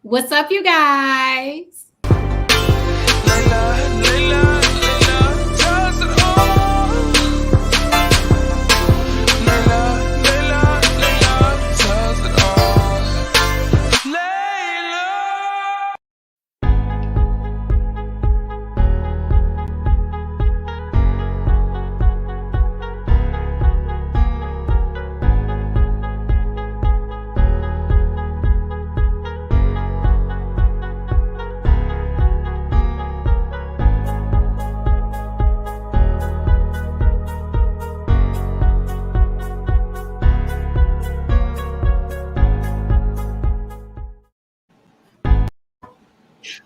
What's up, you guys?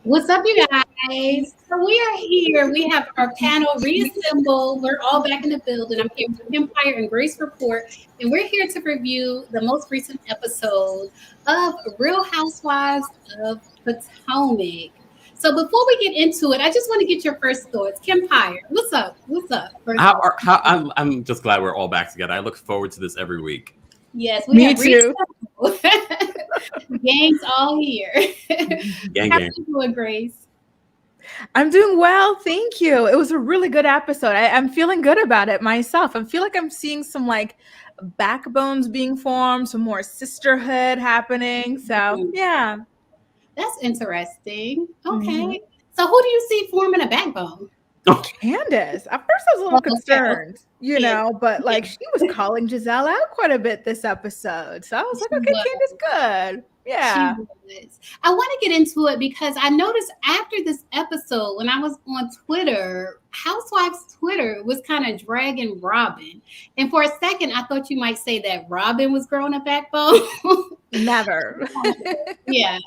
What's up, you guys? So we are here. We have our panel reassembled. We're all back in the building. I'm here with Kempire and Grace Report, and we're here to review the most recent episode of Real Housewives of Potomac. So before we get into it, I just want to get your first thoughts. Kempire, what's up? What's up? I'm just glad we're all back together. I look forward to this every week. Yes, we Me too. Gang's all here. Gang. How are you doing, Grace? I'm doing well, thank you. It was a really good episode. I'm feeling good about it myself. I feel like I'm seeing some like backbones being formed, some more sisterhood happening. So yeah. That's interesting. Okay. So who do you see forming a backbone? Candace. At first I was a little concerned, but like she was calling Giselle out quite a bit this episode. So I was like, okay, Candace, good. Yeah. I want to get into it because I noticed after this episode, when I was on Twitter, Housewives Twitter was kind of dragging Robyn. And for a second, I thought you might say that Robyn was growing a backbone. Never. Yeah.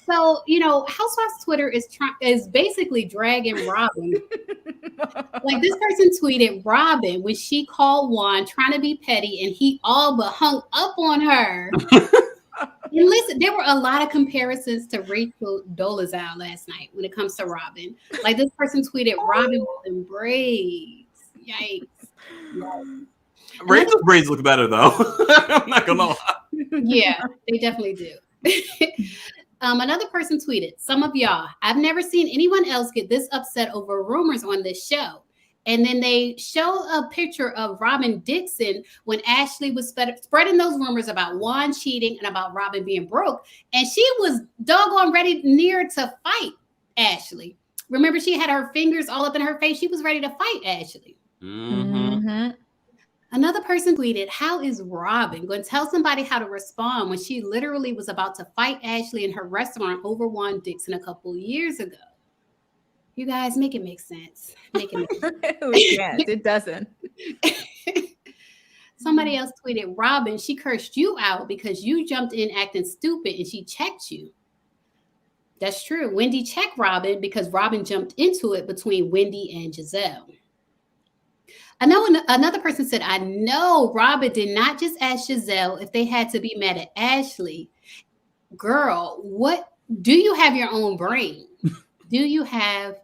So, Housewives Twitter is basically dragging Robyn. Like this person tweeted Robyn when she called Juan trying to be petty and he all but hung up on her. And listen, there were a lot of comparisons to Rachel Dolezal last night when it comes to Robyn. Like this person tweeted Robyn with them braids. Yikes. Rachel's braids look better though. I'm not gonna lie. Yeah, they definitely do. Another person tweeted, some of y'all, I've never seen anyone else get this upset over rumors on this show. And then they show a picture of Robyn Dixon when Ashley was spreading those rumors about Juan cheating and about Robyn being broke. And she was doggone ready near to fight Ashley. Remember, she had her fingers all up in her face. She was ready to fight Ashley. Mm-hmm. Another person tweeted, how is Robyn going to tell somebody how to respond when she literally was about to fight Ashley in her restaurant over Juan Dixon a couple years ago? You guys, make it make sense. Make it make sense. Yes, it doesn't. Somebody else tweeted, Robyn, she cursed you out because you jumped in acting stupid and she checked you. That's true. Wendy checked Robyn because Robyn jumped into it between Wendy and Giselle. I know another person said, I know Robyn did not just ask Giselle if they had to be mad at Ashley. Girl, what do you have your own brain? Do you have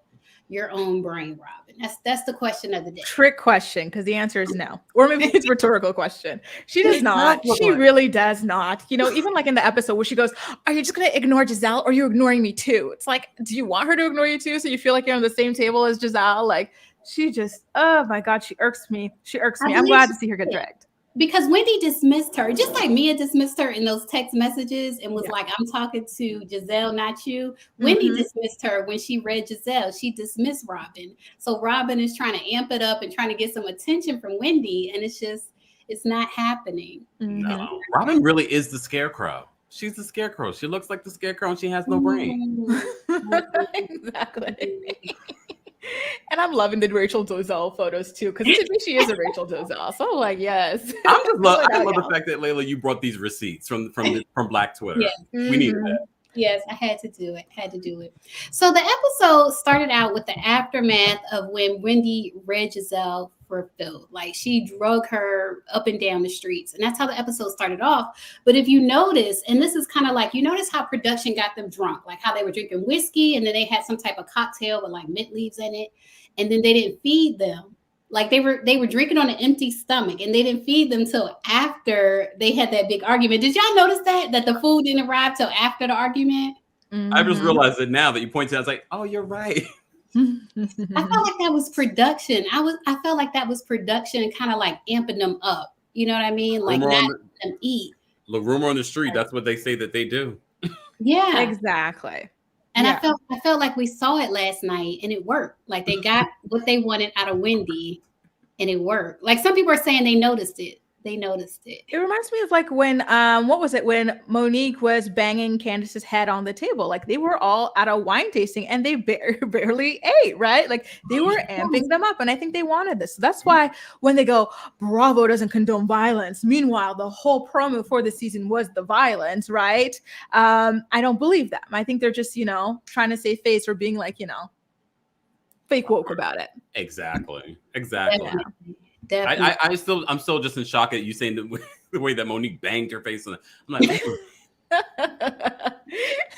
your own brain, Robyn? That's the question of the day. Trick question, because the answer is no. Or maybe it's a rhetorical question. She does not. She really does not. Even like in the episode where she goes, are you just going to ignore Giselle or are you ignoring me too? It's like, do you want her to ignore you too so you feel like you're on the same table as Giselle? Like, she just, oh my God, she irks me. I'm glad to see her get dragged. Because Wendy dismissed her, just like Mia dismissed her in those text messages and was like, I'm talking to Giselle, not you. Wendy dismissed her when she read Giselle. She dismissed Robyn. So Robyn is trying to amp it up and trying to get some attention from Wendy. And it's not happening. No, Robyn really is the scarecrow. She's the scarecrow. She looks like the scarecrow and she has no brain. Exactly. And I'm loving the Rachel Dolezal photos too, because to me she is a Rachel Dolezal. So I'm like, yes. I love the fact that Layla, you brought these receipts from Black Twitter. Yes. We need that. Yes, I had to do it. So the episode started out with the aftermath of when Wendy read Giselle for Phil. Like she drug her up and down the streets. And that's how the episode started off. But if you notice, and this is kind of like, you notice how production got them drunk, like how they were drinking whiskey and then they had some type of cocktail with like mint leaves in it. And then they didn't feed them. Like they were drinking on an empty stomach, and they didn't feed them till after they had that big argument. Did y'all notice that the food didn't arrive till after the argument? I just realized it now that you pointed out. I was like, oh, you're right. I felt like that was production. I felt like that was production, kind of like amping them up. You know what I mean? Like not letting them eat. The rumor on the street. That's what they say that they do. Yeah, exactly. And I felt like we saw it last night, and it worked. Like they got what they wanted out of Wendy, and it worked. Like some people are saying they noticed it. They noticed it. It reminds me of like when what was it when Monique was banging Candace's head on the table? Like they were all at a wine tasting and they barely ate, right? Like they were amping them up, and I think they wanted this. So that's why when they go, Bravo doesn't condone violence. Meanwhile, the whole promo for the season was the violence, right? I don't believe them. I think they're just trying to save face or being like fake woke about it. Exactly. Definitely. I'm still just in shock at you saying the way that Monique banged her face on it. I'm like,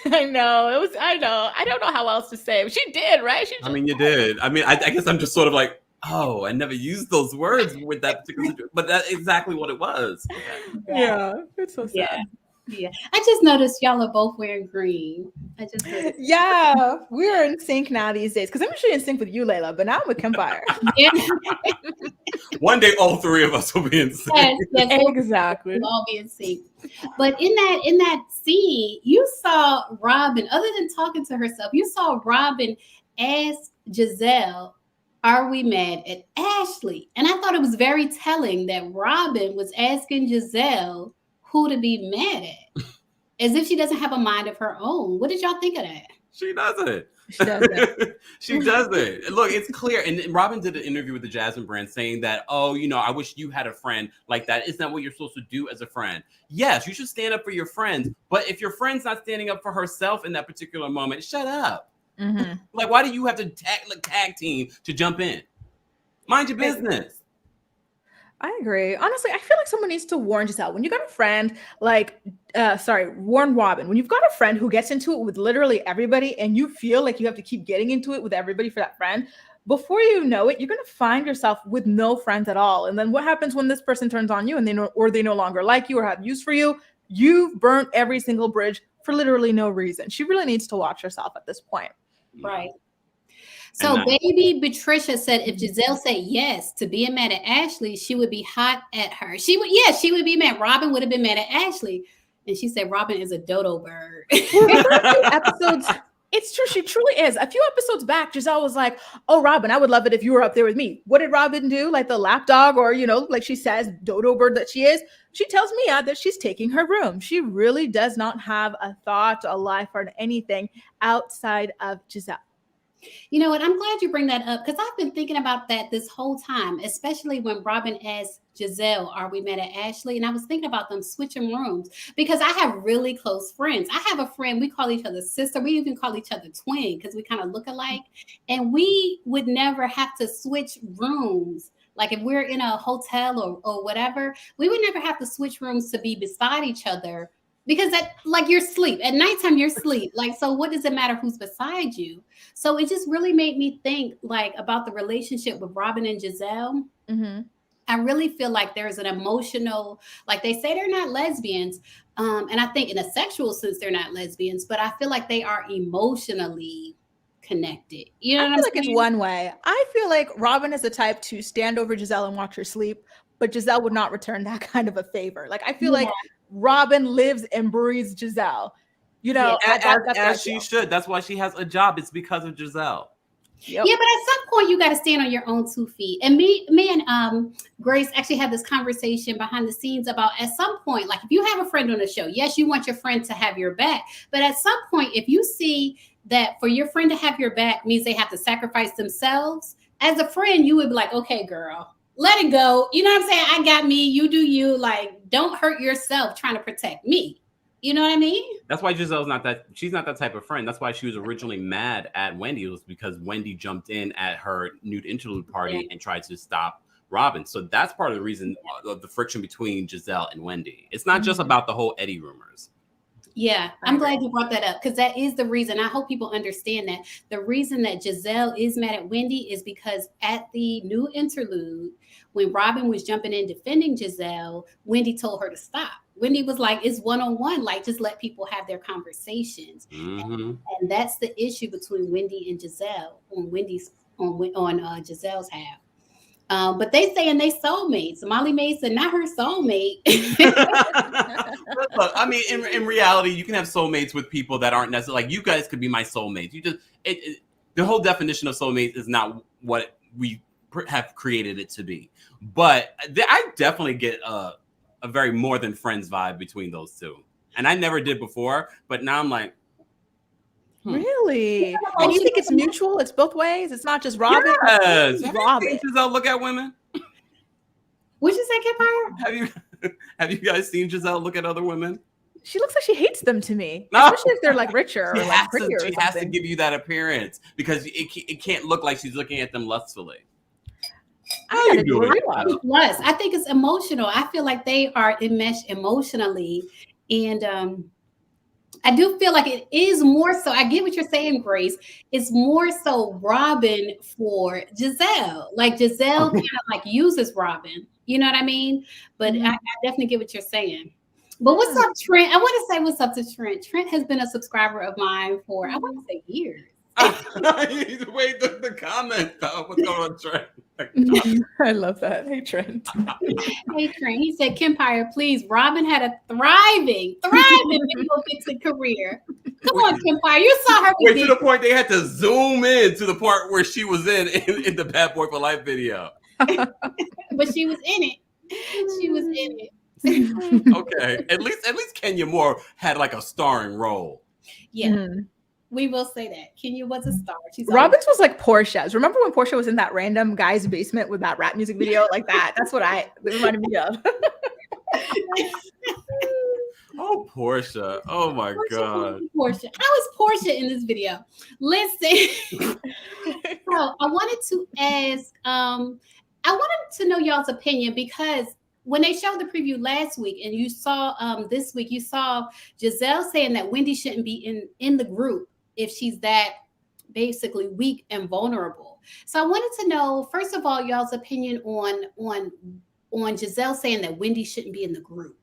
I know. I don't know how else to say it. She did, right? I mean, you did. I mean, I guess I'm just sort of like, oh, I never used those words with that particular situation, but that's exactly what it was. Okay. Yeah, it's so sad. Yeah, I just noticed y'all are both wearing green. Yeah, we're in sync now these days because I'm usually in sync with you, Layla, but now I'm with Kempire. Yeah. One day, all three of us will be in sync. Yes, exactly. We'll all be in sync. But in that scene, you saw Robyn. Other than talking to herself, you saw Robyn ask Giselle, "Are we mad at Ashley?" And I thought it was very telling that Robyn was asking Giselle who to be mad at, as if she doesn't have a mind of her own. What did y'all think of that? She doesn't. She doesn't. She doesn't. Look, it's clear. And Robyn did an interview with the Jasmine brand saying that, oh, I wish you had a friend like that. Isn't that what you're supposed to do as a friend? Yes, you should stand up for your friends. But if your friend's not standing up for herself in that particular moment, shut up. Mm-hmm. Like, why do you have to tag team to jump in? Mind your business. I agree. Honestly, I feel like someone needs to warn Giselle. When you got a friend warn Robyn. When you've got a friend who gets into it with literally everybody and you feel like you have to keep getting into it with everybody for that friend, before you know it, you're going to find yourself with no friends at all. And then what happens when this person turns on you and they no longer like you or have use for you? You've burnt every single bridge for literally no reason. She really needs to watch herself at this point. Right. So baby Patricia said if Giselle said yes to being mad at Ashley, she would be hot at her. She would be mad. Robyn would have been mad at Ashley. And she said Robyn is a dodo bird. Episodes. It's true. She truly is. A few episodes back, Giselle was like, oh, Robyn, I would love it if you were up there with me. What did Robyn do? Like the lapdog or, like she says, dodo bird that she is. She tells me that she's taking her room. She really does not have a thought, a life, or anything outside of Giselle. You know what? I'm glad you bring that up because I've been thinking about that this whole time, especially when Robyn asked Giselle, "Are we mad at Ashley?" And I was thinking about them switching rooms because I have really close friends. I have a friend, we call each other sister. We even call each other twin because we kind of look alike. And we would never have to switch rooms. Like if we're in a hotel or whatever, we would never have to switch rooms to be beside each other. Because you're asleep. At nighttime, you're asleep. So what does it matter who's beside you? So it just really made me think about the relationship with Robyn and Giselle. Mm-hmm. I really feel like there's an emotional, they say they're not lesbians. And I think in a sexual sense, they're not lesbians, but I feel like they are emotionally connected. You know what I'm saying? It's one way. I feel like Robyn is the type to stand over Giselle and watch her sleep, but Giselle would not return that kind of a favor. I feel like Robyn lives and breathes Giselle, as she should. That's why she has a job. It's because of Giselle. Yep. Yeah, but at some point you got to stand on your own 2 feet. And me and Grace actually had this conversation behind the scenes about at some point, if you have a friend on the show, yes, you want your friend to have your back. But at some point, if you see that for your friend to have your back means they have to sacrifice themselves, as a friend, you would be like, okay, girl, let it go. You know what I'm saying? I got me. You do you. Don't hurt yourself trying to protect me. You know what I mean? That's why Giselle's she's not that type of friend. That's why she was originally mad at Wendy. It was because Wendy jumped in at her nude interlude party and tried to stop Robyn. So that's part of the reason of the friction between Giselle and Wendy. It's not just about the whole Eddie rumors. Yeah, I'm glad you brought that up because that is the reason. I hope people understand that. The reason that Giselle is mad at Wendy is because at the new interlude, when Robyn was jumping in defending Giselle, Wendy told her to stop. Wendy was like, it's one-on-one, like just let people have their conversations. And that's the issue between Wendy and Giselle on Giselle's half. But they saying they soulmates. Molly Mason, not her soulmate. Look, I mean, in reality, you can have soulmates with people that aren't necessarily like you guys could be my soulmates. You just the whole definition of soulmates is not what we have created it to be. But I definitely get a very more than friends vibe between those two, and I never did before. But now I'm like. Really? And you think it's mutual? It's both ways? It's not just Robyn? Yes. Have you seen Giselle look at women? What'd you say, Kempire? Have you guys seen Giselle look at other women? She looks like she hates them to me. No. Especially if they're like richer or like prettier. She has to give you that appearance because it can't look like she's looking at them lustfully. How you doing? Plus, I think it's emotional. I feel like they are enmeshed emotionally. And I do feel like it is more so. I get what you're saying, Grace. It's more so Robyn for Giselle. Like Giselle kind of like uses Robyn. You know what I mean? But I definitely get what you're saying. But what's up, Trent? I want to say what's up to Trent. Trent has been a subscriber of mine for, I want to say years. Wait, the comment though. What's going on, Trent? I love that. Hey, Trent. Hey, Trent. He said, Kempire, please. Robyn had a thriving video vixen career. Come on, Kempire. You saw her. Wait, to the point they had to zoom in to the part where she was in the Bad Boy for Life video. But she was in it. She was in it. Okay. At least Kenya Moore had like a starring role. Yeah. We will say that. Kenya was a star. Robyn's was like Portia's. Remember when Portia was in that random guy's basement with that rap music video like that? That's what it reminded me of. Oh, Portia. Oh my God. Portia. How is Portia in this video? Listen. So I wanted to ask, I wanted to know y'all's opinion because when they showed the preview last week and you saw this week, you saw Giselle saying that Wendy shouldn't be in the group if she's that basically weak and vulnerable. So I wanted to know, first of all, y'all's opinion on Giselle saying that Wendy shouldn't be in the group.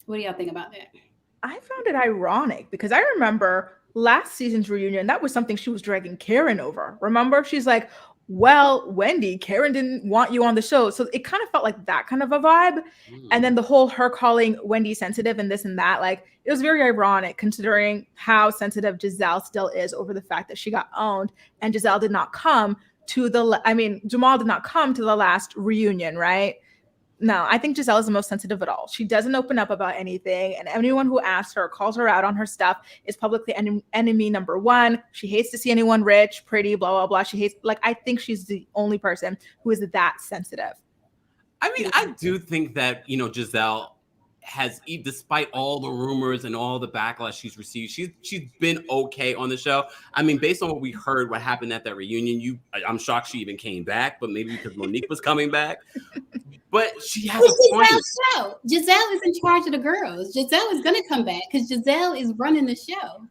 What do y'all think about that? I found it ironic because I remember last season's reunion, that was something she was dragging Karen over. Remember? She's like, well, Wendy, Karen didn't want you on the show. So it kind of felt like that kind of a vibe. And then the whole her calling Wendy sensitive and this and that, like it was very ironic considering how sensitive Giselle still is over the fact that she got owned and Giselle did not come to Jamal did not come to the last reunion, right? No, I think Giselle is the most sensitive at all. She doesn't open up about anything. And anyone who asks her, calls her out on her stuff is publicly enemy number one. She hates to see anyone rich, pretty, blah, blah, blah. She hates, like, I think she's the only person who is that sensitive. I mean, I do think that, Giselle has, despite all the rumors and all the backlash she's received, she's been okay on the show. I mean, based on what we heard, what happened at that reunion, I'm shocked she even came back, but maybe because Monique was coming back. But she has a point. Giselle is in charge of the girls. Giselle is going to come back because Giselle is running the show.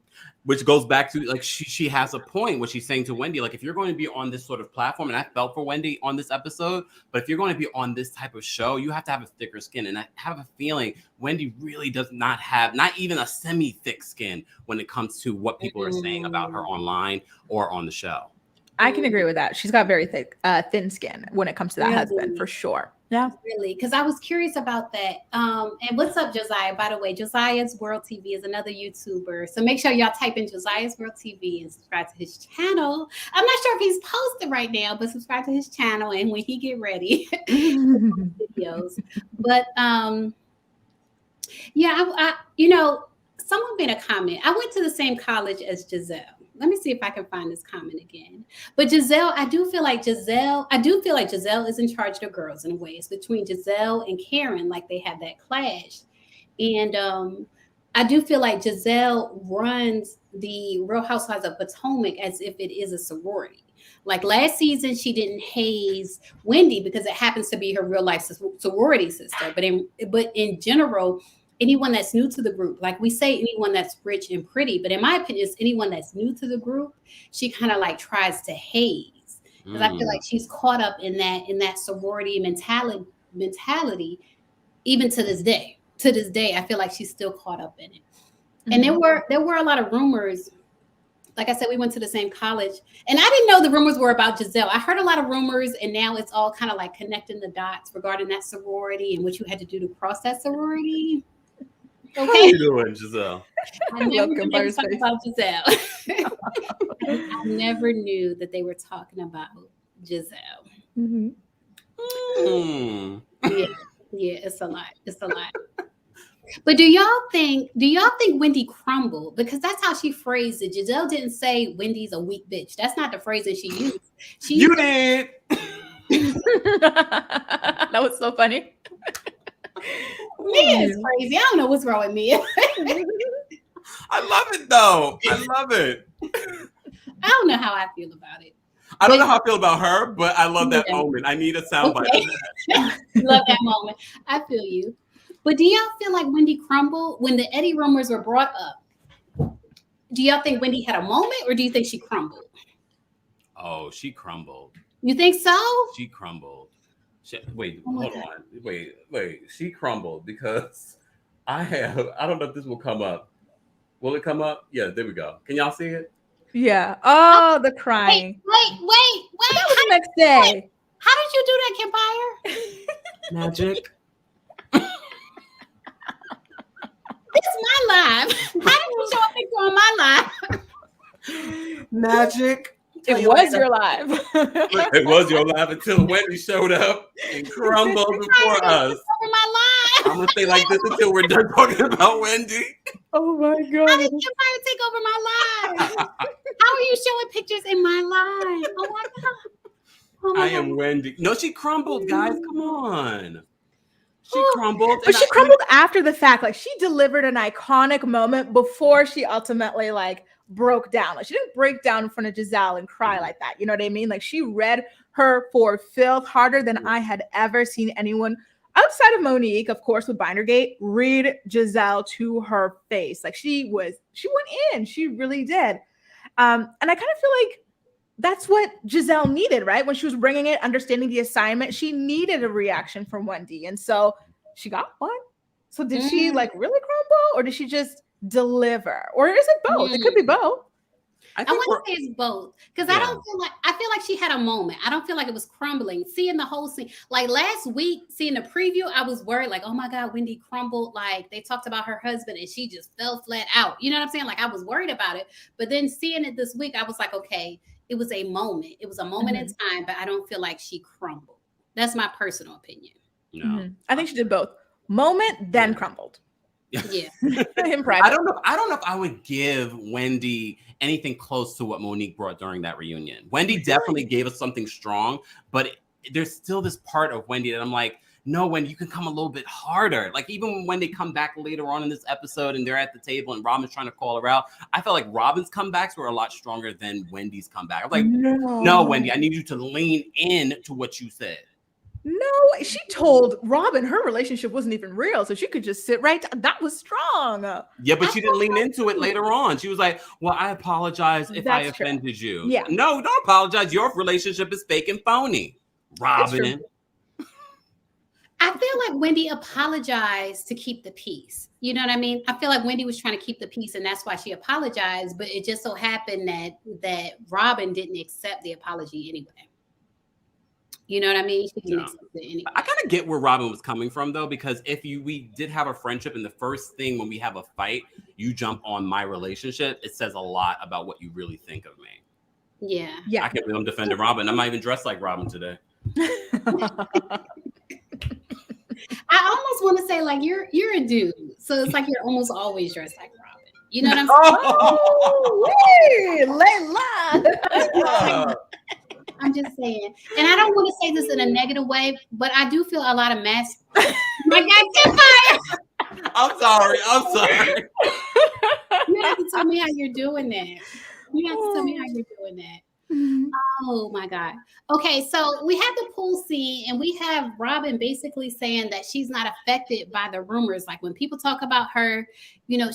Which goes back to, like, she has a point, what she's saying to Wendy. Like, if you're going to be on this sort of platform, and I felt for Wendy on this episode, but if you're going to be on this type of show, you have to have a thicker skin. And I have a feeling Wendy really does not have, not even a semi-thick skin when it comes to what people are saying about her online or on the show. I can agree with that. She's got very thick, thin skin when it comes to that husband, for sure. Yeah, really, because I was curious about that. And what's up, Josiah? By the way, Josiah's World TV is another YouTuber, so make sure y'all type in Josiah's World TV and subscribe to his channel. I'm not sure if he's posted right now, but subscribe to his channel, and when he get ready, videos. But yeah, someone made a comment. I went to the same college as Giselle. Let me see if I can find this comment again. But Giselle, I do feel like Giselle is in charge of the girls in a way. It's between Giselle and Karen, like they have that clash. And I do feel like Giselle runs the Real Housewives of Potomac as if it is a sorority. Like last season, she didn't haze Wendy because it happens to be her real life sorority sister. But in general, anyone that's new to the group. Like we say anyone that's rich and pretty, but in my opinion, it's anyone that's new to the group. She kind of like tries to haze because I feel like she's caught up in that sorority mentality, even to this day. To this day, I feel like she's still caught up in it. And there were a lot of rumors. Like I said, we went to the same college, and I didn't know the rumors were about Giselle. I heard a lot of rumors, and now it's all kind of like connecting the dots regarding that sorority and what you had to do to cross that sorority. Okay. How you doing, Giselle? I never knew they were talking about Giselle. I never knew that they were talking about Giselle. Mm-hmm. Yeah, it's a lot. It's a lot. But do y'all think Wendy crumbled? Because that's how she phrased it. Giselle didn't say Wendy's a weak bitch. That's not the phrase that she used. You did. That was so funny. Mia is crazy. I don't know what's wrong with Mia. I love it though. I love it. I don't know how I feel about it. I don't know how I feel about her, but I love that moment. I need a soundbite. Okay. Love that moment. I feel you. But do y'all feel like Wendy crumbled when the Eddie rumors were brought up? Do y'all think Wendy had a moment, or do you think she crumbled? Oh, she crumbled. You think so? She crumbled. Wait, hold on. Wait. She crumbled because I don't know if this will come up. Will it come up? Yeah, there we go. Can y'all see it? Yeah. Oh, the crying. Wait. That was the next day. How did you do that, Kempire? Magic. It's my live. How did you show a picture on my live? Magic. It was your live. It was your live until Wendy showed up and crumbled before us. Over my live. I'm gonna stay like this until we're done talking about Wendy. Oh my god! How did Kempire take over my live? How are you showing pictures in my live? Oh my god! I am Wendy. No, she crumbled, guys. Come on. She crumbled. But she crumbled after the fact. Like she delivered an iconic moment before she ultimately like broke down. Like she didn't break down in front of Giselle and cry like that. You know what I mean? Like she read her for filth harder than I had ever seen anyone outside of Monique, of course, with Bindergate, read Giselle to her face. Like she went in. She really did. And I kind of feel like that's what Giselle needed, right? When she was bringing it, understanding the assignment, she needed a reaction from Wendy. And so she got one. So did she like really crumble, or did she just deliver? Or is it both? It could be both. I want to say it's both, because I feel like she had a moment. I don't feel like it was crumbling. Seeing the whole scene, like last week, seeing the preview, I was worried, like, oh my God, Wendy crumbled. Like they talked about her husband and she just fell flat out. You know what I'm saying? Like I was worried about it. But then seeing it this week, I was like, okay, it was a moment. It was a moment in time, but I don't feel like she crumbled. That's my personal opinion. No, I think she did both. Moment, then crumbled. Yeah. I don't know if I would give Wendy anything close to what Monique brought during that reunion. Wendy definitely gave us something strong, but there's still this part of Wendy that I'm like, no, Wendy, you can come a little bit harder. Like even when they come back later on in this episode and they're at the table and Robyn's trying to call her out, I felt like Robyn's comebacks were a lot stronger than Wendy's comeback. I'm like, no, Wendy, I need you to lean in to what you said. No, she told Robyn her relationship wasn't even real, so she could just sit right down. That was strong. Yeah, but she didn't lean into it later on. She was like, well, I apologize if I offended you. Yeah. No, don't apologize. Your relationship is fake and phony, Robyn. I feel like Wendy apologized to keep the peace. You know what I mean? I feel like Wendy was trying to keep the peace, and that's why she apologized. But it just so happened that Robyn didn't accept the apology anyway. You know what I mean? She didn't accept it anyway. I kind of get where Robyn was coming from, though, because we did have a friendship, and the first thing when we have a fight, you jump on my relationship, it says a lot about what you really think of me. Yeah. I can't believe I'm defending Robyn. I'm not even dressed like Robyn today. I almost want to say like you're a dude, so it's like you're almost always dressed like Robyn. You know what I'm saying? Oh, Layla. I'm just saying, and I don't want to say this in a negative way, but I do feel a lot of mass. My God, Kempire! I'm sorry. You have to tell me how you're doing that. You have to tell me how you're doing that. Mhm. Oh my God. Okay, so we have the pool scene, and we have Robyn basically saying that she's not affected by the rumors. Like when people talk about her,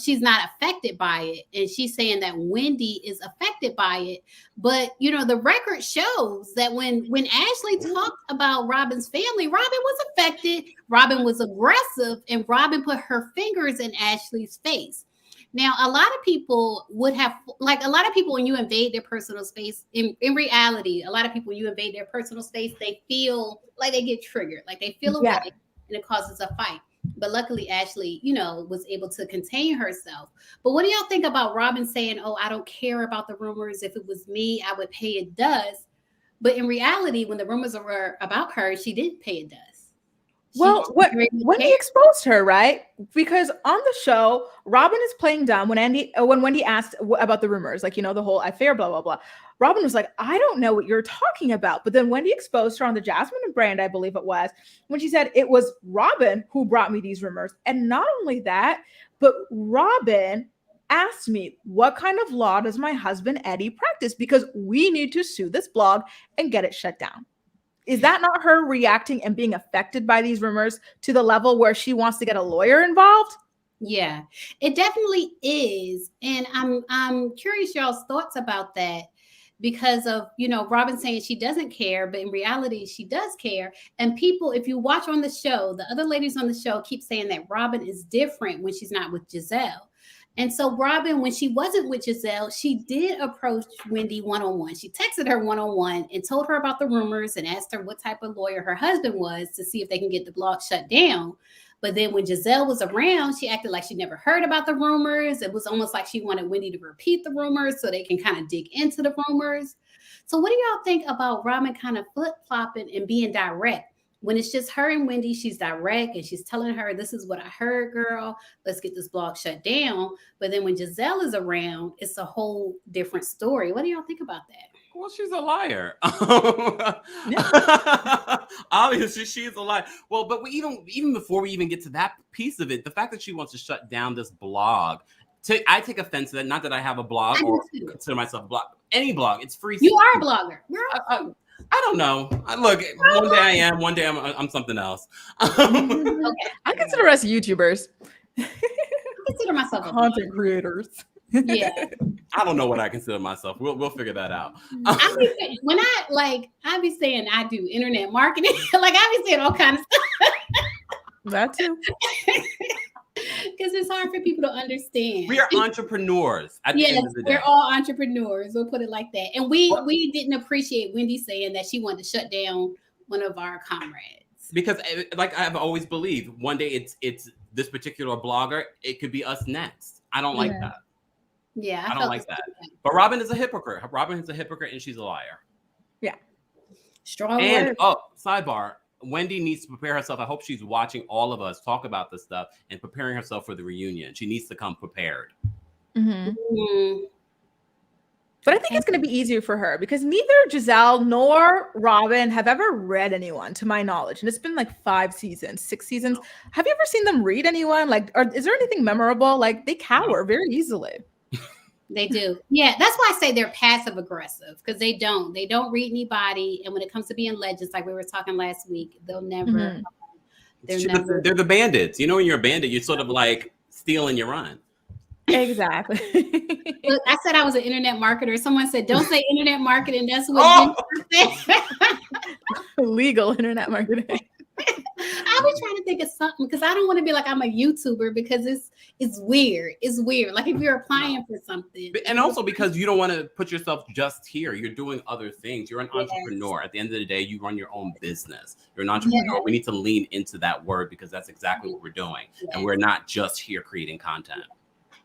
she's not affected by it. And she's saying that Wendy is affected by it. But the record shows that when Ashley talked about Robyn's family, Robyn was affected, Robyn was aggressive, and Robyn put her fingers in Ashley's face. Now, a lot of people would have, like, a lot of people, when you invade their personal space, in reality, a lot of people, when you invade their personal space, they feel like they get triggered, like they feel away, and it causes a fight. But luckily, Ashley, was able to contain herself. But what do y'all think about Robyn saying, "Oh, I don't care about the rumors. If it was me, I would pay a does." But in reality, when the rumors were about her, she didn't pay a does. Well, Wendy exposed her, right? Because on the show, Robyn is playing dumb when Wendy asked about the rumors, like, the whole affair, blah, blah, blah. Robyn was like, I don't know what you're talking about. But then Wendy exposed her on the Jasmine and brand, I believe it was, when she said it was Robyn who brought me these rumors. And not only that, but Robyn asked me, what kind of law does my husband Eddie practice? Because we need to sue this blog and get it shut down. Is that not her reacting and being affected by these rumors to the level where she wants to get a lawyer involved? Yeah, it definitely is. And I'm curious y'all's thoughts about that, because of, Robyn saying she doesn't care, but in reality, she does care. And people, if you watch on the show, the other ladies on the show keep saying that Robyn is different when she's not with Giselle. And so Robyn, when she wasn't with Giselle, she did approach Wendy one-on-one. She texted her one-on-one and told her about the rumors and asked her what type of lawyer her husband was to see if they can get the blog shut down. But then when Giselle was around, she acted like she never heard about the rumors. It was almost like she wanted Wendy to repeat the rumors so they can kind of dig into the rumors. So what do y'all think about Robyn kind of flip-flopping and being direct? When it's just her and Wendy, she's direct and she's telling her, this is what I heard, girl. Let's get this blog shut down. But then when Giselle is around, it's a whole different story. What do y'all think about that? Well, she's a liar. Obviously, she's a liar. Well, but even before we even get to that piece of it, the fact that she wants to shut down this blog, I take offense to that. Not that I have a blog or consider myself a blog. Any blog, it's free. You are a blogger. I don't know. Look, one day I am, one day I'm something else. Okay. I consider us YouTubers. I consider myself content creators. Yeah. I don't know what I consider myself. We'll figure that out. I be saying I do internet marketing. Like I be saying all kinds of stuff. That too. Because it's hard for people to understand. We are entrepreneurs. At the end of the day. We're all entrepreneurs. We'll put it like that. And we didn't appreciate Wendy saying that she wanted to shut down one of our comrades. Because, like I've always believed, one day it's this particular blogger. It could be us next. I don't like that. Yeah, I don't like that. But Robyn is a hypocrite. Robyn is a hypocrite, and she's a liar. Yeah. Strong word. Sidebar. Wendy needs to prepare herself. I hope she's watching all of us talk about this stuff and preparing herself for the reunion. She needs to come prepared. Mm-hmm. But I think it's going to be easier for her because neither Giselle nor Robyn have ever read anyone, to my knowledge. And it's been like 5 seasons, 6 seasons. Have you ever seen them read anyone? Like, is there anything memorable? Like, they cower very easily. They do. Yeah, that's why I say they're passive aggressive, because they don't read anybody. And when it comes to being legends, like we were talking last week, they'll never. They're the bandits. You know, when you're a bandit, you're sort of like steal and you run. Exactly. Look, I said I was an internet marketer. Someone said, "Don't say internet marketing." That's what legal internet marketing. I was trying to think of something because I don't want to be like I'm a YouTuber, because it's weird. It's weird. Like if you're applying for something. And also because you don't want to put yourself just here. You're doing other things. You're an entrepreneur. At the end of the day, you run your own business. You're an entrepreneur. We need to lean into that word because that's exactly what we're doing. And we're not just here creating content.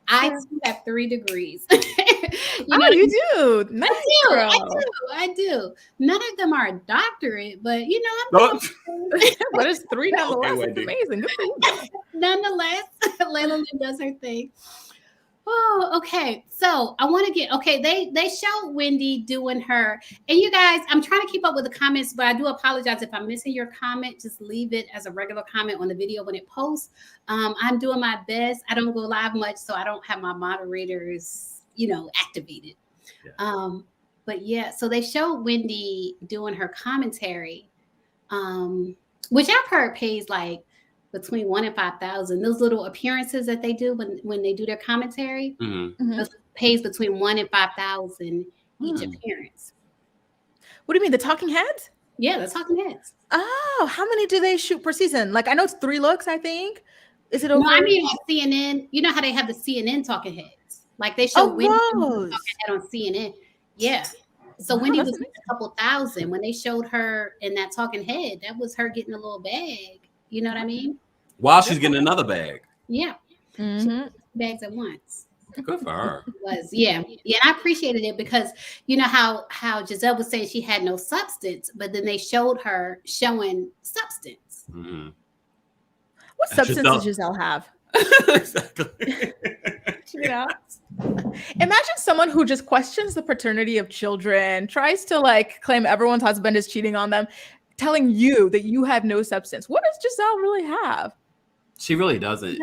I have 3 degrees. You do. Nice, I do. None of them are a doctorate, but I'm but it's 3 nonetheless. It's amazing. Good for you. Nonetheless, LAILAHLYNN does her thing. Oh, okay. So I want to get they showed Wendy doing her, and you guys, I'm trying to keep up with the comments, but I do apologize if I'm missing your comment. Just leave it as a regular comment on the video when it posts. I'm doing my best. I don't go live much, so I don't have my moderators, activated. But yeah, so they showed Wendy doing her commentary, which I've heard pays like between 1,000 and 5,000. Those little appearances that they do when they do their commentary, those pays between 1,000 and 5,000 each appearance. What do you mean, the talking heads? Yeah, the talking heads. Oh, how many do they shoot per season? Like I know it's 3 looks, I think. Is it over? No, I mean on CNN. You know how they have the CNN talking heads? Like they show Wendy talking head on CNN. Yeah. So Wendy was a couple thousand. When they showed her in that talking head, that was her getting a little bag. You know what I mean? While she's getting another bag. Yeah. Bags at once. Good for her. Yeah. And I appreciated it because you know how Giselle was saying she had no substance, but then they showed her showing substance. What substance does Giselle have? Exactly. You know? Imagine someone who just questions the paternity of children, tries to like claim everyone's husband is cheating on them, telling you that you have no substance. What does Giselle really have? She really doesn't.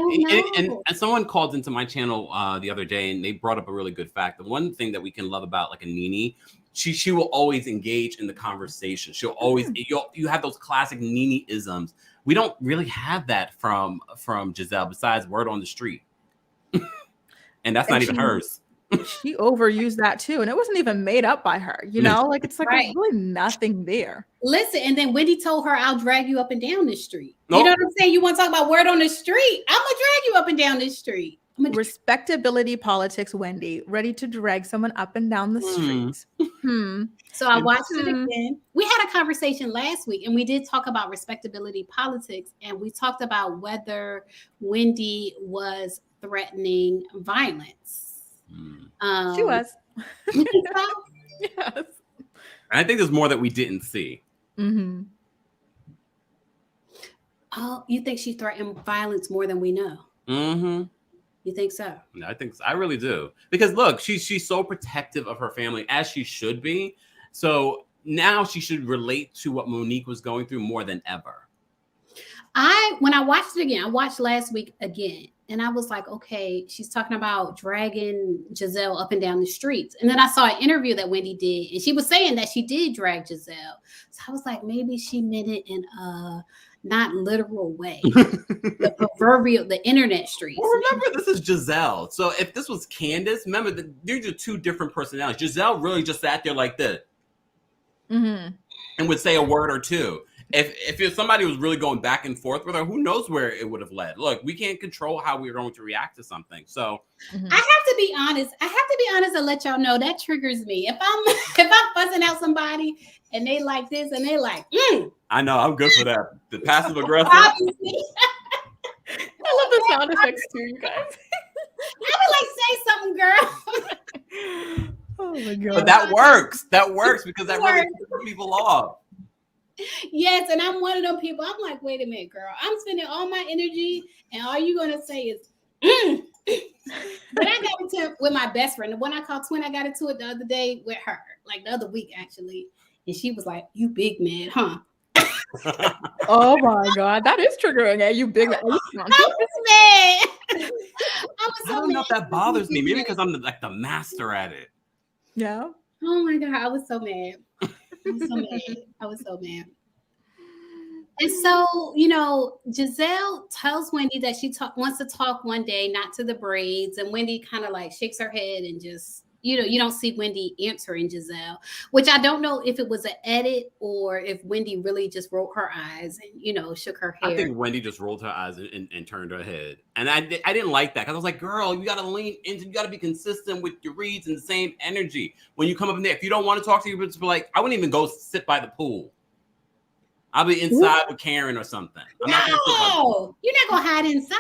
And someone called into my channel the other day and they brought up a really good fact. The one thing that we can love about like a Nene, she will always engage in the conversation. She'll always, you have those classic Nene-isms. We don't really have that from Giselle besides word on the street. And that's not even hers. She overused that too. And it wasn't even made up by her, you know, like it's like there's really nothing there. Listen, and then Wendy told her, I'll drag you up and down the street. You know what I'm saying? You want to talk about word on the street? I'm going to drag you up and down this street. Respectability politics, Wendy, ready to drag someone up and down the streets. So I watched it again. We had a conversation last week and we did talk about respectability politics. And we talked about whether Wendy was threatening violence. She was. Yes. I think there's more that we didn't see. Oh, you think she threatened violence more than we know? You think so? No, I think so. I really do. Because look, she's so protective of her family, as she should be. So now she should relate to what Monique was going through more than ever. When I watched it again, I watched last week again, and I was like, okay, she's talking about dragging Giselle up and down the streets. And then I saw an interview that Wendy did, and she was saying that she did drag Giselle. So I was like, maybe she meant it in a not literal way. The proverbial, the internet streets. Well, remember, this is Giselle. So if this was Candace, remember, these are 2 different personalities. Giselle really just sat there like this and would say a word or two. If somebody was really going back and forth with her, who knows where it would have led? Look, we can't control how we're going to react to something. So I have to be honest. And let y'all know that triggers me. If I'm fussing out somebody and they like this and they like, I know, I'm good for that. The passive aggressive. I love the sound effects too, you guys. I would like say something, girl. Oh my god. But that works. That works because that really pisses people off. Yes, and I'm one of them people. I'm like, wait a minute, girl. I'm spending all my energy, and all you're gonna say is, But I got into it with my best friend. The one I call twin, I got into it the other day with her, like the other week actually, and she was like, "You big man, huh?" Oh my god, that is triggering. Eh? You big man. I was mad. I don't know if that bothers me. Maybe because I'm like the master at it. Yeah. Oh my god, I was so mad. I was so mad. And so, you know, Giselle tells Wendy that she wants to talk one day, not to the braids. And Wendy kind of like shakes her head and just, you know, you don't see Wendy answering Giselle, which I don't know if it was an edit or if Wendy really just rolled her eyes and, you know, shook her hair. I think Wendy just rolled her eyes and turned her head. And I didn't like that because I was like, girl, you got to lean into, you got to be consistent with your reads and the same energy. When you come up in there, if you don't want to talk to you, just be like, I wouldn't even go sit by the pool. I'll be inside with Karen or something. You're not going to hide inside.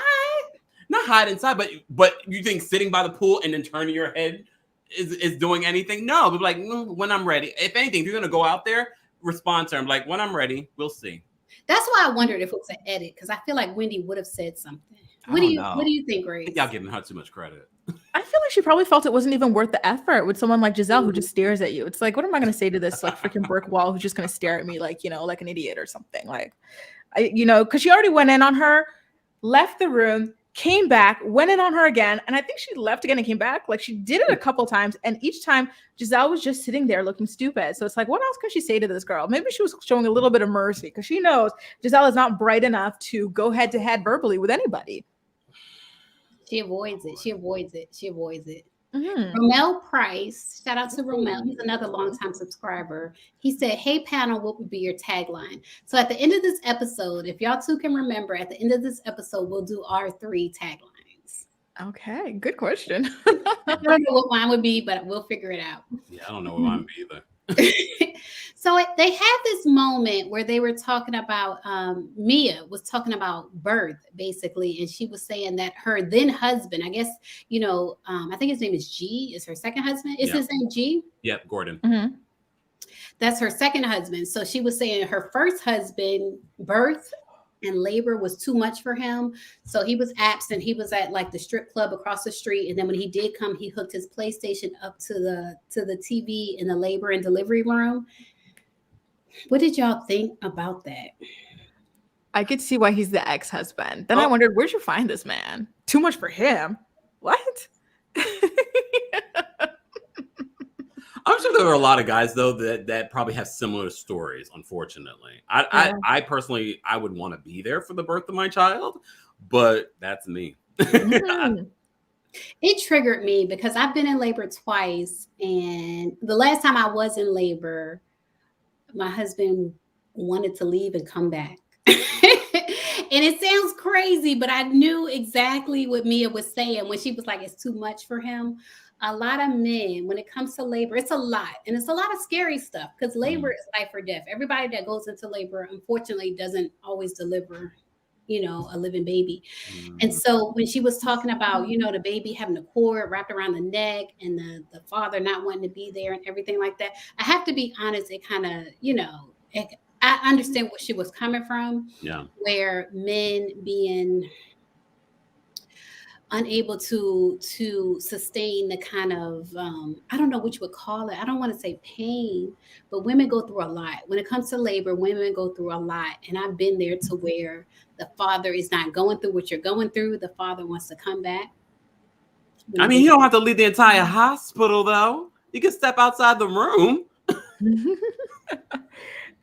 Not hide inside, but you think sitting by the pool and then turning your head is doing anything? No, but like when I'm ready. If anything, if you're gonna go out there, respond to him like when I'm ready. We'll see. That's why I wondered if it was an edit because I feel like Wendy would have said something. What do you think, Grace? I think y'all giving her too much credit. I feel like she probably felt it wasn't even worth the effort with someone like Giselle who just stares at you. It's like, what am I going to say to this like freaking brick wall who's just going to stare at me like, you know, like an idiot or something? Like, because she already went in on her, left the room, came back, went in on her again, and I think she left again and came back. Like she did it a couple times, and each time Giselle was just sitting there looking stupid. So it's like, what else can she say to this girl? Maybe she was showing a little bit of mercy because she knows Giselle is not bright enough to go head to head verbally with anybody. She avoids it. She avoids it. She avoids it. Mm-hmm. Romel Price, shout out to Romel. He's another longtime subscriber. He said, "Hey panel, what would be your tagline?" So at the end of this episode, if y'all two can remember, at the end of this episode, we'll do our 3 taglines. Okay, good question. I don't know what mine would be, but we'll figure it out. Yeah, I don't know what mine would be either. So they had this moment where they were talking about Mia was talking about birth basically, and she was saying that her then husband, I guess, I think his name is G, is her second husband. Is his name G? Yep, Gordon. Mm-hmm. That's her second husband. So she was saying her first husband, birth and labor was too much for him. So he was absent. He was at like the strip club across the street. And then when he did come, he hooked his PlayStation up to the TV in the labor and delivery room. What did y'all think about that? I could see why he's the ex-husband. Then I wondered, where'd you find this man? Too much for him. What? I'm sure there are a lot of guys though that probably have similar stories. Unfortunately, I personally I would want to be there for the birth of my child, but that's me. Mm. It triggered me because I've been in labor twice, and the last time I was in labor, my husband wanted to leave and come back. And it sounds crazy, but I knew exactly what Mia was saying when she was like, it's too much for him. A lot of men, when it comes to labor, it's a lot. And it's a lot of scary stuff because labor is life or death. Everybody that goes into labor, unfortunately, doesn't always deliver, a living baby. And so when she was talking about, the baby having the cord wrapped around the neck and the father not wanting to be there and everything like that, I have to be honest, it kind of, I understand what she was coming from. Yeah. Where men being unable to sustain the kind of, I don't know what you would call it. I don't want to say pain, but women go through a lot. When it comes to labor, women go through a lot. And I've been there to where the father is not going through what you're going through. The father wants to come back. I mean, you don't have to leave the entire hospital, though. You can step outside the room.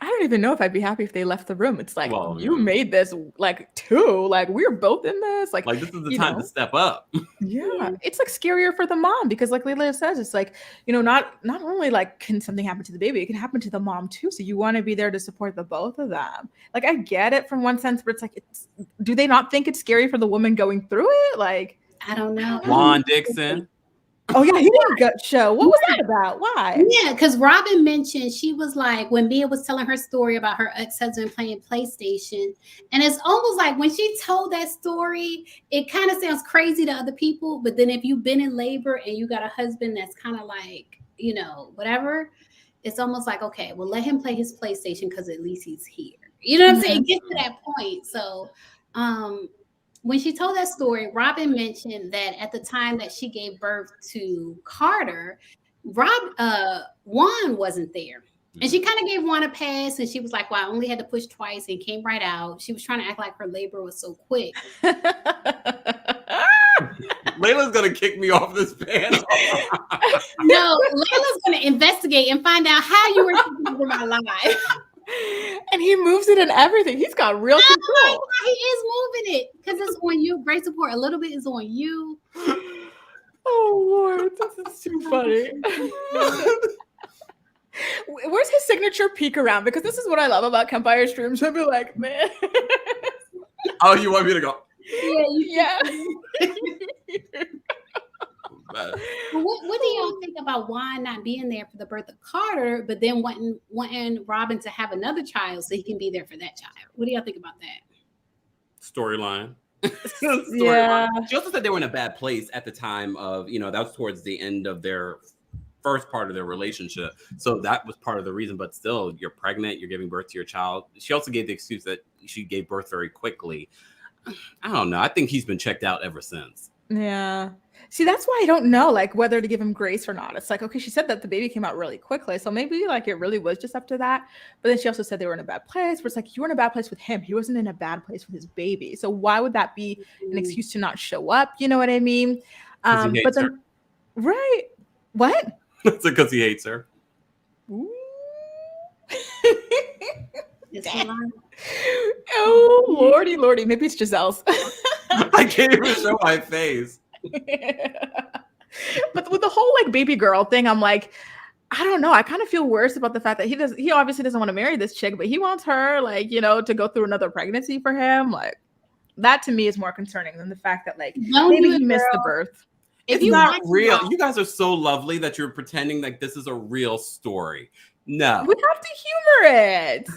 I don't even know if I'd be happy if they left the room. It's like, you made this like 2, like we're both in this. Like this is the time to step up. Yeah. It's like scarier for the mom because like Layla says, it's like, not only like can something happen to the baby, it can happen to the mom too. So you want to be there to support the both of them. Like I get it from one sense, but it's like, do they not think it's scary for the woman going through it? Like, I don't know. Juan Dixon. Oh yeah, he didn't gut show. What was that about? Why? Yeah, because Robyn mentioned she was like when Mia was telling her story about her ex-husband playing PlayStation, and it's almost like when she told that story, it kind of sounds crazy to other people, but then if you've been in labor and you got a husband that's kind of like whatever, it's almost like okay, well let him play his PlayStation because at least he's here. You know what I'm saying? It gets to that point. So, when she told that story, Robyn mentioned that at the time that she gave birth to Carter, Juan wasn't there. And she kind of gave Juan a pass, and she was like, well, I only had to push twice and came right out. She was trying to act like her labor was so quick. Layla's going to kick me off this panel. No, Layla's going to investigate and find out how you were taking over my life. And he moves it and everything. He's got real control. He is moving it because it's on you. Great support. A little bit is on you. Oh Lord, this is too funny. Where's his signature peek around? Because this is what I love about Kempire streams. I'd be like, man. Oh, you want me to go? Yeah. What do y'all think about Juan not being there for the birth of Carter, but then wanting Robyn to have another child so he can be there for that child? What do y'all think about that? Storyline. Yeah. She also said they were in a bad place at the time of, that was towards the end of their first part of their relationship. So that was part of the reason, but still, you're pregnant, you're giving birth to your child. She also gave the excuse that she gave birth very quickly. I don't know. I think he's been checked out ever since. Yeah. See, that's why I don't know, like, whether to give him grace or not. It's like, okay, she said that the baby came out really quickly, so maybe like it really was just after that. But then she also said they were in a bad place. Where it's like, you were in a bad place with him. He wasn't in a bad place with his baby. So why would that be an excuse to not show up? You know what I mean? Because he hates But then, right? What? It's because he hates her. Ooh. It's Oh, lordy, lordy. Maybe it's Giselle's. I can't even show my face. But with the whole like baby girl thing, I'm like, I don't know. I kind of feel worse about the fact that he obviously doesn't want to marry this chick, but he wants her, like, you know, to go through another pregnancy for him. Like, that to me is more concerning than the fact that, like, maybe he missed the birth. It's not real. You guys are so lovely that you're pretending like this is a real story. No. We have to humor it.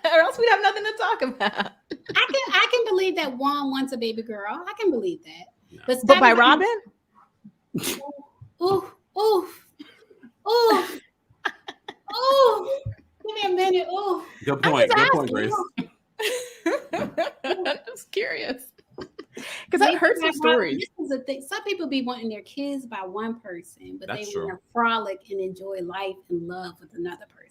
Or else we'd have nothing to talk about. I can believe that Juan wants a baby girl. I can believe that. No. But by Robyn? Ooh, ooh, ooh, ooh. Give me a minute. Ooh. Good point. Good point, Grace. I'm just curious. Because I've heard some stories. This is a thing. Some people be wanting their kids by one person, but That's they true. want to frolic and enjoy life and love with another person.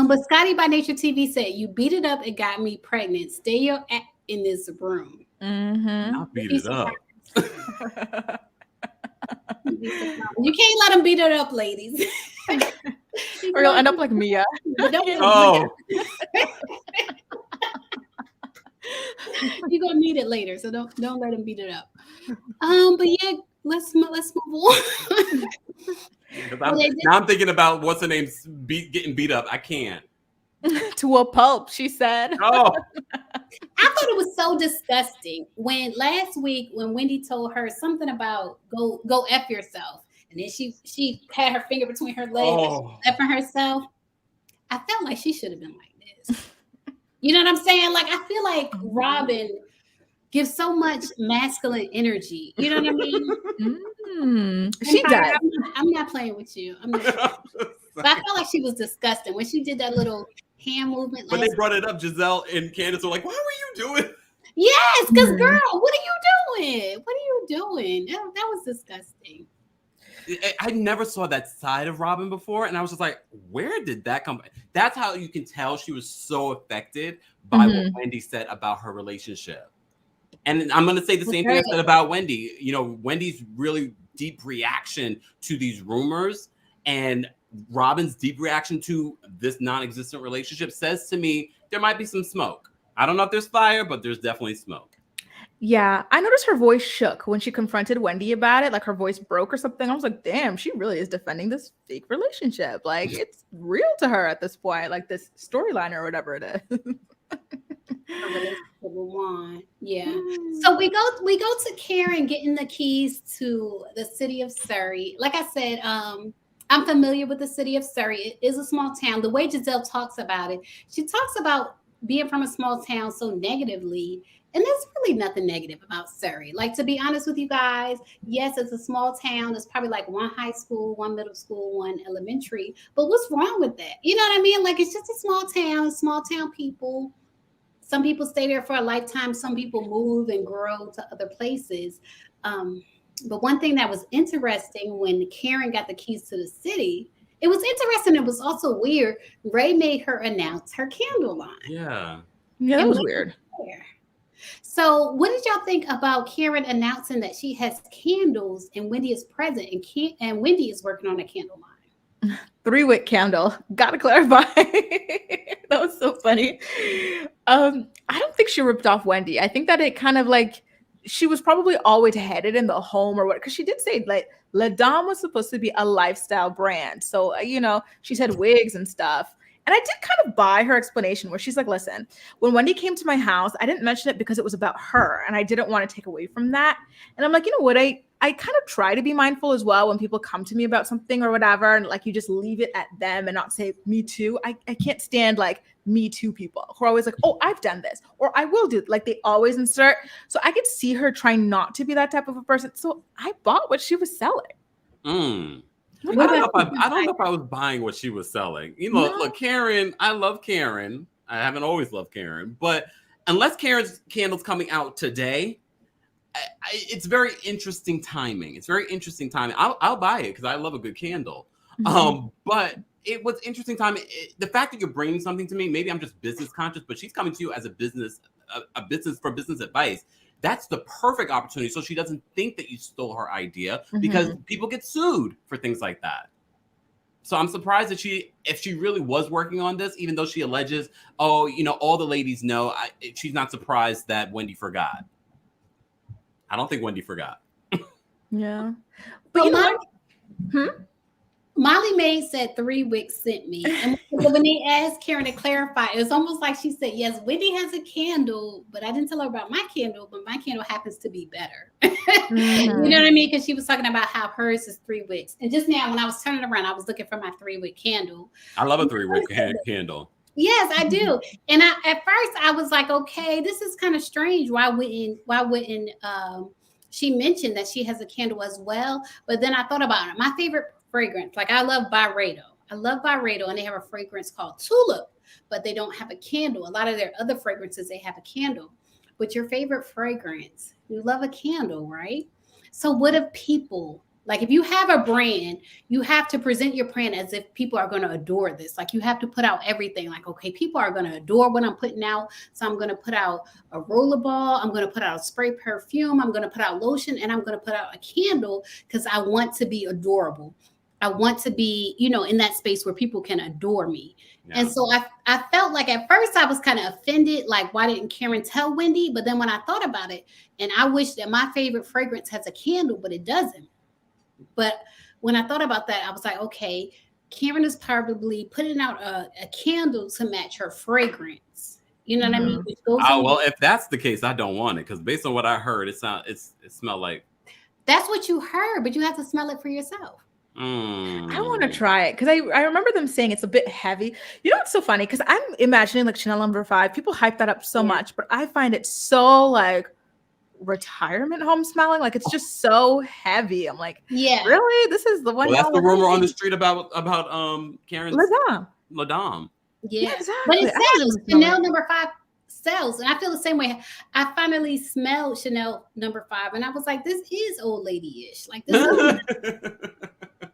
But Scotty by Nature TV said, "You beat it up and got me pregnant. Stay your ass in this room." I'll beat it up. You can't let them beat it up, ladies. Or you'll end up like Mia. Oh. You're gonna need it later, so don't let them beat it up. But yeah, let's move on. Now I'm thinking about what's her name getting beat up. I can't. To a pulp, she said. Oh, I thought it was so disgusting when last week when Wendy told her something about go F yourself, and then she had her finger between her legs, effing herself. I felt like she should have been like this. You know what I'm saying? Like, I feel like Robyn gives so much masculine energy. You know what I mean? She does. I'm not playing with you. But I felt like she was disgusting when she did that little hand movement. But they brought it up. Giselle and Candace were like, "What were you doing?" Yes, because girl, what are you doing? What are you doing? That was disgusting. I never saw that side of Robyn before, and I was just like, where did that come from? That's how you can tell she was so affected by what Wendy said about her relationship. And I'm going to say the same thing I said about Wendy. You know, Wendy's really deep reaction to these rumors and Robyn's deep reaction to this non-existent relationship says to me there might be some smoke. I don't know if there's fire, but there's definitely smoke. Yeah, I noticed her voice shook when she confronted Wendy about it. Like her voice broke or something. I was like, damn, she really is defending this fake relationship. Like it's real to her at this point, like this storyline or whatever it is. Yeah. So we go to Karen getting the keys to the city of Surrey. Like I said, I'm familiar with the city of Surrey. It is a small town. The way Giselle talks about it, she talks about being from a small town so negatively. And there's really nothing negative about Surrey. Like, to be honest with you guys, yes, it's a small town. It's probably like one high school, one middle school, one elementary. But what's wrong with that? You know what I mean? Like, it's just a small town people. Some people stay there for a lifetime. Some people move and grow to other places. But one thing that was interesting when Karen got the keys to the city, it was interesting. It was also weird. Ray made her announce her candle line. Yeah. Yeah, that was weird. So what did y'all think about Karen announcing that she has candles and Wendy is present and Wendy is working on a candle line? 3-wick candle. Gotta clarify. That was so funny. I don't think she ripped off Wendy. I think that it kind of like she was probably always headed in the home or what, because she did say like La Dame was supposed to be a lifestyle brand. So, you know, she said wigs and stuff. And I did kind of buy her explanation where she's like, listen, when Wendy came to my house, I didn't mention it because it was about her and I didn't want to take away from that. And I'm like, you know what? I kind of try to be mindful as well when people come to me about something or whatever. And like, you just leave it at them and not say me too. I can't stand like me too people who are always like, oh, I've done this or I will do it. Like they always insert. So I could see her trying not to be that type of a person. So I bought what she was selling. I don't know if I was buying what she was selling. You know, look, Karen, I love Karen. I haven't always loved Karen, but unless Karen's candle's coming out today, it's very interesting timing. It's very interesting timing. I'll buy it because I love a good candle. But it was interesting timing. The fact that you're bringing something to me, maybe I'm just business conscious, but she's coming to you as a business advice. That's the perfect opportunity. So she doesn't think that you stole her idea, because people get sued for things like that. So I'm surprised that if she really was working on this, even though she alleges, oh, all the ladies know, she's not surprised that Wendy forgot. I don't think Wendy forgot. Yeah. But you know what? Molly Mae said 3 Wicks sent me. And when they asked Karen to clarify, it was almost like she said, yes, Wendy has a candle, but I didn't tell her about my candle, but my candle happens to be better. You know what I mean? Because she was talking about how hers is 3 Wicks. And just now, when I was turning around, I was looking for my 3-wick candle. I love a 3-wick candle. Yes, I do. And at first I was like, okay, this is kind of strange. Why wouldn't she mentioned that she has a candle as well? But then I thought about it. My favorite fragrance, like I love Byredo. And they have a fragrance called Tulip, but they don't have a candle. A lot of their other fragrances, they have a candle. But your favorite fragrance, you love a candle, right? So what if people, like if you have a brand, you have to present your brand as if people are going to adore this. Like you have to put out everything. Like, okay, people are going to adore what I'm putting out. So I'm going to put out a rollerball. I'm going to put out a spray perfume. I'm going to put out lotion, and I'm going to put out a candle because I want to be adorable. I want to be, in that space where people can adore me. Yeah. And so I felt like at first I was kind of offended. Like, why didn't Karen tell Wendy? But then when I thought about it, and I wish that my favorite fragrance has a candle, but it doesn't. But when I thought about that, I was like, okay, Karen is probably putting out a candle to match her fragrance. You know what I mean? Which goes well, if that's the case, I don't want it, because based on what I heard, it smelled like. That's what you heard, but you have to smell it for yourself. I want to try it because I remember them saying it's a bit heavy. You know, it's so funny because I'm imagining like Chanel No. 5. People hype that up so much, but I find it so like retirement home smelling. Like it's just so heavy. I'm like, yeah, really? This is the one. Well, that's the rumor on the street about Karen's Ladam. Yeah, exactly. But it sells. Chanel No. 5 sells, and I feel the same way. I finally smelled Chanel No. 5, and I was like, this is old lady-ish. Like this is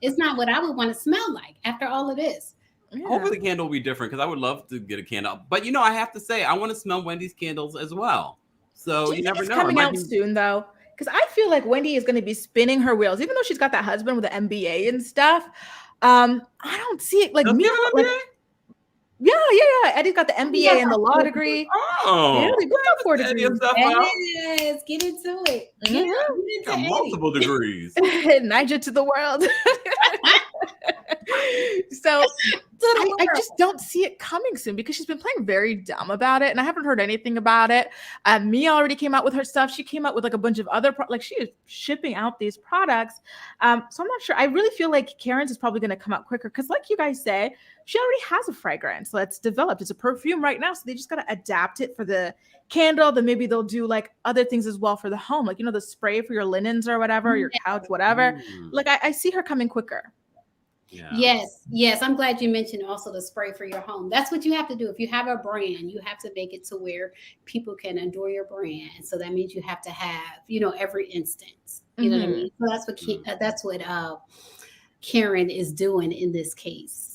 it's not what I would want to smell like after all of this. Yeah. Hopefully the candle will be different, because I would love to get a candle. But I have to say, I want to smell Wendy's candles as well. So you never know. Coming out soon though, because I feel like Wendy is going to be spinning her wheels, even though she's got that husband with the MBA and stuff. I don't see it like me. Yeah. Eddie's got the MBA and the law degree. Oh, yeah, we got 4 degrees. Yes, get into it. Got multiple degrees. Niger to the world. So I just don't see it coming soon, because she's been playing very dumb about it, and I haven't heard anything about it. Mia already came out with her stuff. She came out with like a bunch of other she is shipping out these products. So I'm not sure. I really feel like Karen's is probably going to come out quicker, because like you guys say, she already has a fragrance that's developed. It's a perfume right now, so they just got to adapt it for the candle. Then maybe they'll do like other things as well for the home, like the spray for your linens or whatever, your couch, whatever. Like I see her coming quicker. Yeah. Yes. I'm glad you mentioned also the spray for your home. That's what you have to do. If you have a brand, you have to make it to where people can adore your brand. So that means you have to have, every instance. You know what I mean? So that's what Karen is doing in this case.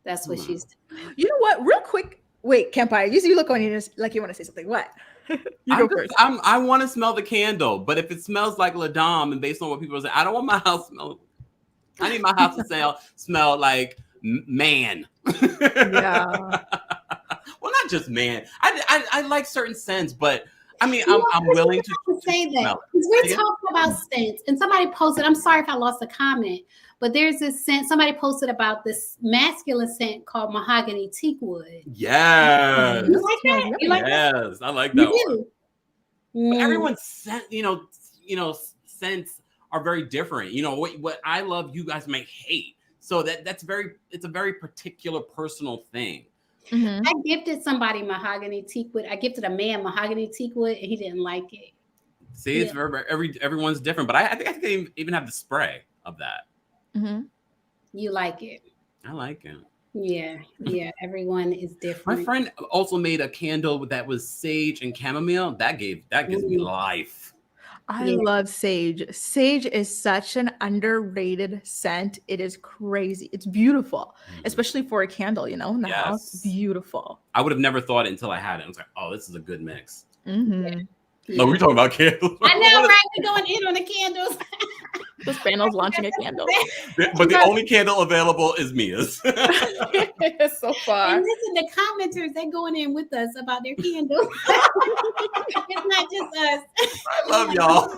That's what she's doing. You know what? Real quick. Wait, Kempire, you look on you like you want to say something. What? You go first. I want to smell the candle, but if it smells like Ladam, and based on what people are saying, I don't want my house smell. I need my house to smell like man. Yeah. Well, not just man. I like certain scents, but I mean, I'm willing to say that, because we're talking about scents. And somebody posted, I'm sorry if I lost a comment, but there's this scent. Somebody posted about this masculine scent called mahogany teakwood. Yes. You like that? You like that? Yes, I like that one. But everyone's scent, scents are very different. What I love, you guys may hate. So it's a very particular personal thing. I gifted somebody mahogany teakwood. I gifted a man mahogany teakwood, and he didn't like it. See, it's everyone's different, but I think I can even have the spray of that. You like it? I like it. Yeah. Everyone is different. My friend also made a candle that was sage and chamomile. That gives me life. I love sage. Sage is such an underrated scent. It is crazy. It's beautiful, especially for a candle, in the house. Beautiful. I would have never thought it until I had it. I was like, oh, this is a good mix. Mm-hmm. No, we're talking about candles. I know, right? We're going in on the candles. This panel's launching a candle. But the only candle available is Mia's. So far. And listen, the commenters, they're going in with us about their candles. It's not just us. I love y'all.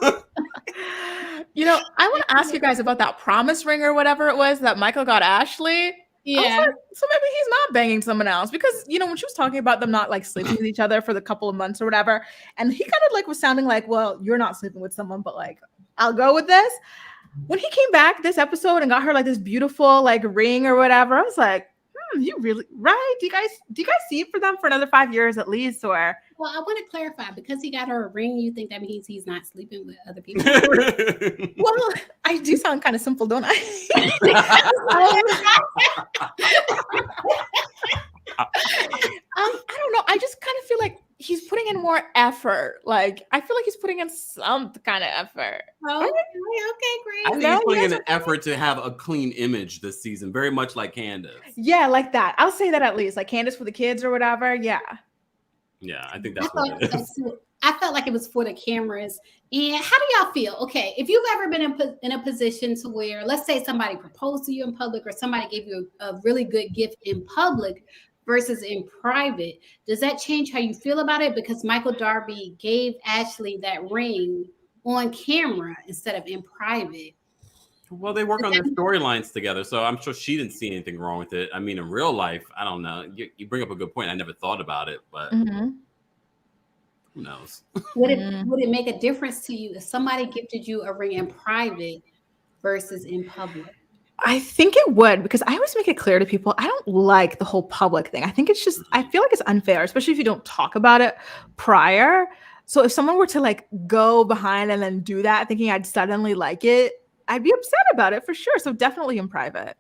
I want to ask you guys about that promise ring or whatever it was that Michael got Ashley. Yeah. So maybe he's not banging someone else because, when she was talking about them not like sleeping with each other for the couple of months or whatever, and he kind of like was sounding like, well, you're not sleeping with someone, but like, I'll go with this. When he came back this episode and got her like this beautiful like ring or whatever, I was like, you really right? Do you guys see it for them for another 5 years at least? Or well, I want to clarify, because he got her a ring, you think that means he's not sleeping with other people? Well, I do sound kind of simple, don't I? I don't know. I just kind of feel like he's putting in more effort. Like, I feel like he's putting in some kind of effort. Okay, great. I think he's putting in an effort to have a clean image this season, very much like Candace. Yeah, like that. I'll say that at least. Like Candace for the kids or whatever. Yeah. Yeah, I think that's what it is. I felt like it was for the cameras. And how do y'all feel? Okay, if you've ever been in a position to where, let's say somebody proposed to you in public or somebody gave you a really good gift in public versus in private, does that change how you feel about it? Because Michael Darby gave Ashley that ring on camera instead of in private. Well, they work on their storylines together, so I'm sure she didn't see anything wrong with it. I mean, in real life, I don't know. You bring up a good point. I never thought about it, but who knows? Would it make a difference to you if somebody gifted you a ring in private versus in public? I think it would, because I always make it clear to people, I don't like the whole public thing. I think it's just, I feel like it's unfair, especially if you don't talk about it prior. So if someone were to like go behind and then do that, thinking I'd suddenly like it, I'd be upset about it for sure. So definitely in private.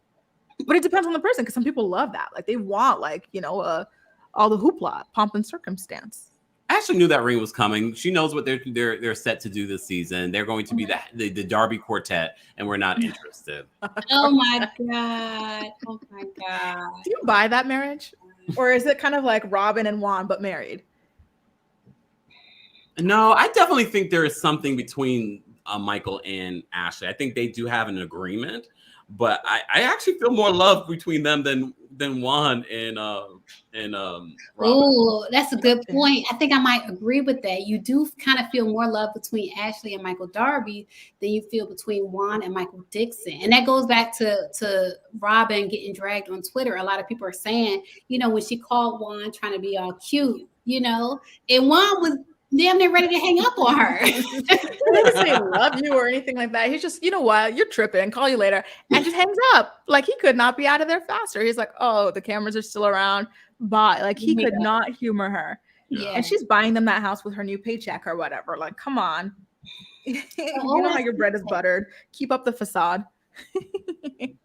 But it depends on the person, because some people love that. Like they want like, all the hoopla, pomp and circumstance. I actually knew that ring was coming. She knows what they're set to do this season. They're going to be the Darby Quartet, and we're not interested. Oh my God. Oh my God. Do you buy that marriage? Or is it kind of like Robyn and Juan, but married? No, I definitely think there is something between Michael and Ashley. I think they do have an agreement, but I actually feel more love between them than Juan and Robyn. Oh, that's a good point. I think I might agree with that. You do kind of feel more love between Ashley and Michael Darby than you feel between Juan and Michael Dixon. And that goes back to Robyn getting dragged on Twitter. A lot of people are saying, when she called Juan trying to be all cute, and Juan was damn near ready to hang up on her. He didn't say love you or anything like that. He's just, you know what, you're tripping, call you later, and just hangs up. Like he could not be out of there faster. He's like, oh, the cameras are still around. Bye. Like he could not humor her. Yeah. And she's buying them that house with her new paycheck or whatever. Like, come on. You know how your bread is buttered. Keep up the facade. Okay,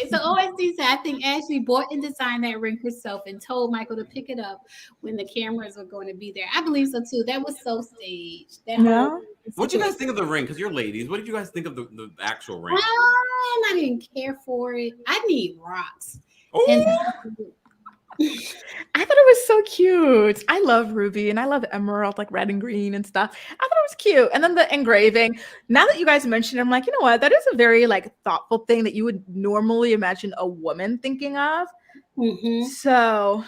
so OSD said, I think Ashley bought and designed that ring herself and told Michael to pick it up when the cameras were going to be there. I believe so too. That was so staged. What do you guys think of the ring? Because you're ladies. What did you guys think of the actual ring? I didn't care for it. I need rocks. I thought it was so cute. I love ruby and I love emerald, like red and green and stuff. I thought it was cute. And then the engraving. Now that you guys mentioned it, I'm like, you know what? That is a very like thoughtful thing that you would normally imagine a woman thinking of. Mm-hmm. So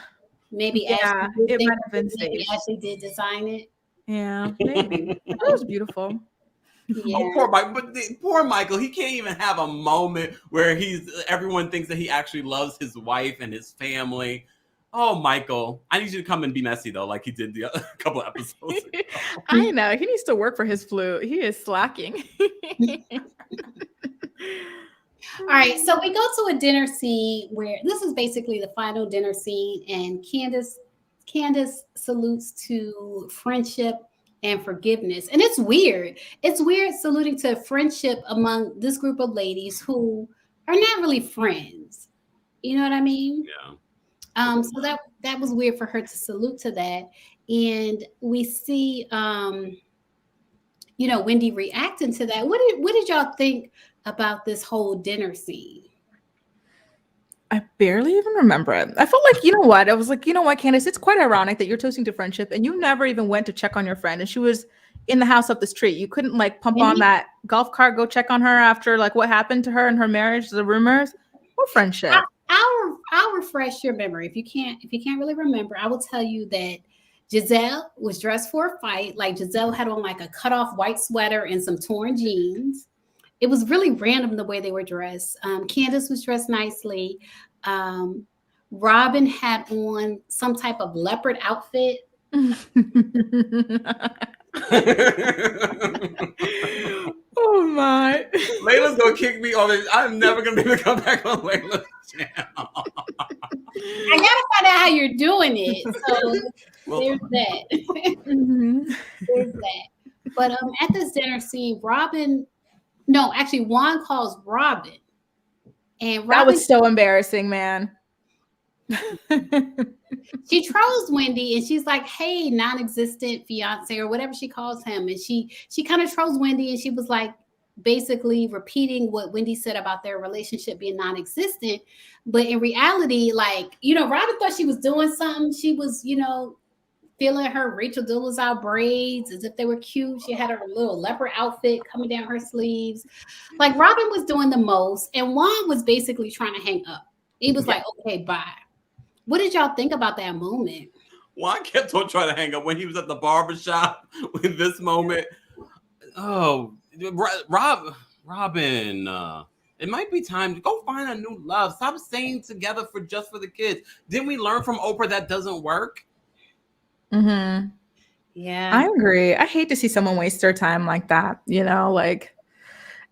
maybe it might have been maybe staged. Ashley did design it. Yeah, maybe. It was beautiful. Yeah. Oh, poor Michael. But poor Michael, he can't even have a moment where everyone thinks that he actually loves his wife and his family. Oh, Michael, I need you to come and be messy, though, like he did the couple episodes ago. I know. He needs to work for his flute. He is slacking. All right, so we go to a dinner scene where this is basically the final dinner scene, and Candace salutes to friendship and forgiveness. And it's weird. It's weird saluting to friendship among this group of ladies who are not really friends. You know what I mean? Yeah. So that was weird for her to salute to that. And we see Wendy reacting to that. What did y'all think about this whole dinner scene? I barely even remember it. I felt like, you know what? I was like, you know what, Candace, it's quite ironic that you're toasting to friendship and you never even went to check on your friend. And she was in the house up the street. You couldn't like pump on that golf cart, go check on her after like what happened to her and her marriage, the rumors. What friendship? I'll refresh your memory. If you can't really remember, I will tell you that Giselle was dressed for a fight. Like Giselle had on like a cutoff white sweater and some torn jeans. It was really random the way they were dressed. Candace was dressed nicely. Robyn had on some type of leopard outfit. Oh my. Layla's gonna kick me off. I'm never gonna be able to come back on Layla's channel. I gotta find out how you're doing it. So there's that. There's that. But at this dinner scene, Juan calls Robyn. And Robyn, that was so embarrassing, man. She trolls Wendy and she's like, hey, non-existent fiance or whatever she calls him. And she kind of trolls Wendy and she was like basically repeating what Wendy said about their relationship being non-existent. But in reality, like, Robyn thought she was doing something. She was, feeling her Rachel Dolezal braids as if they were cute. She had her little leopard outfit coming down her sleeves. Like Robyn was doing the most and Juan was basically trying to hang up. He was like, okay, bye. What did y'all think about that moment? Juan kept on trying to hang up when he was at the barbershop in this moment. Oh, Robyn, it might be time to go find a new love. Stop staying together just for the kids. Didn't we learn from Oprah that doesn't work? Mm-hmm. Yeah. I agree. I hate to see someone waste their time like that, like,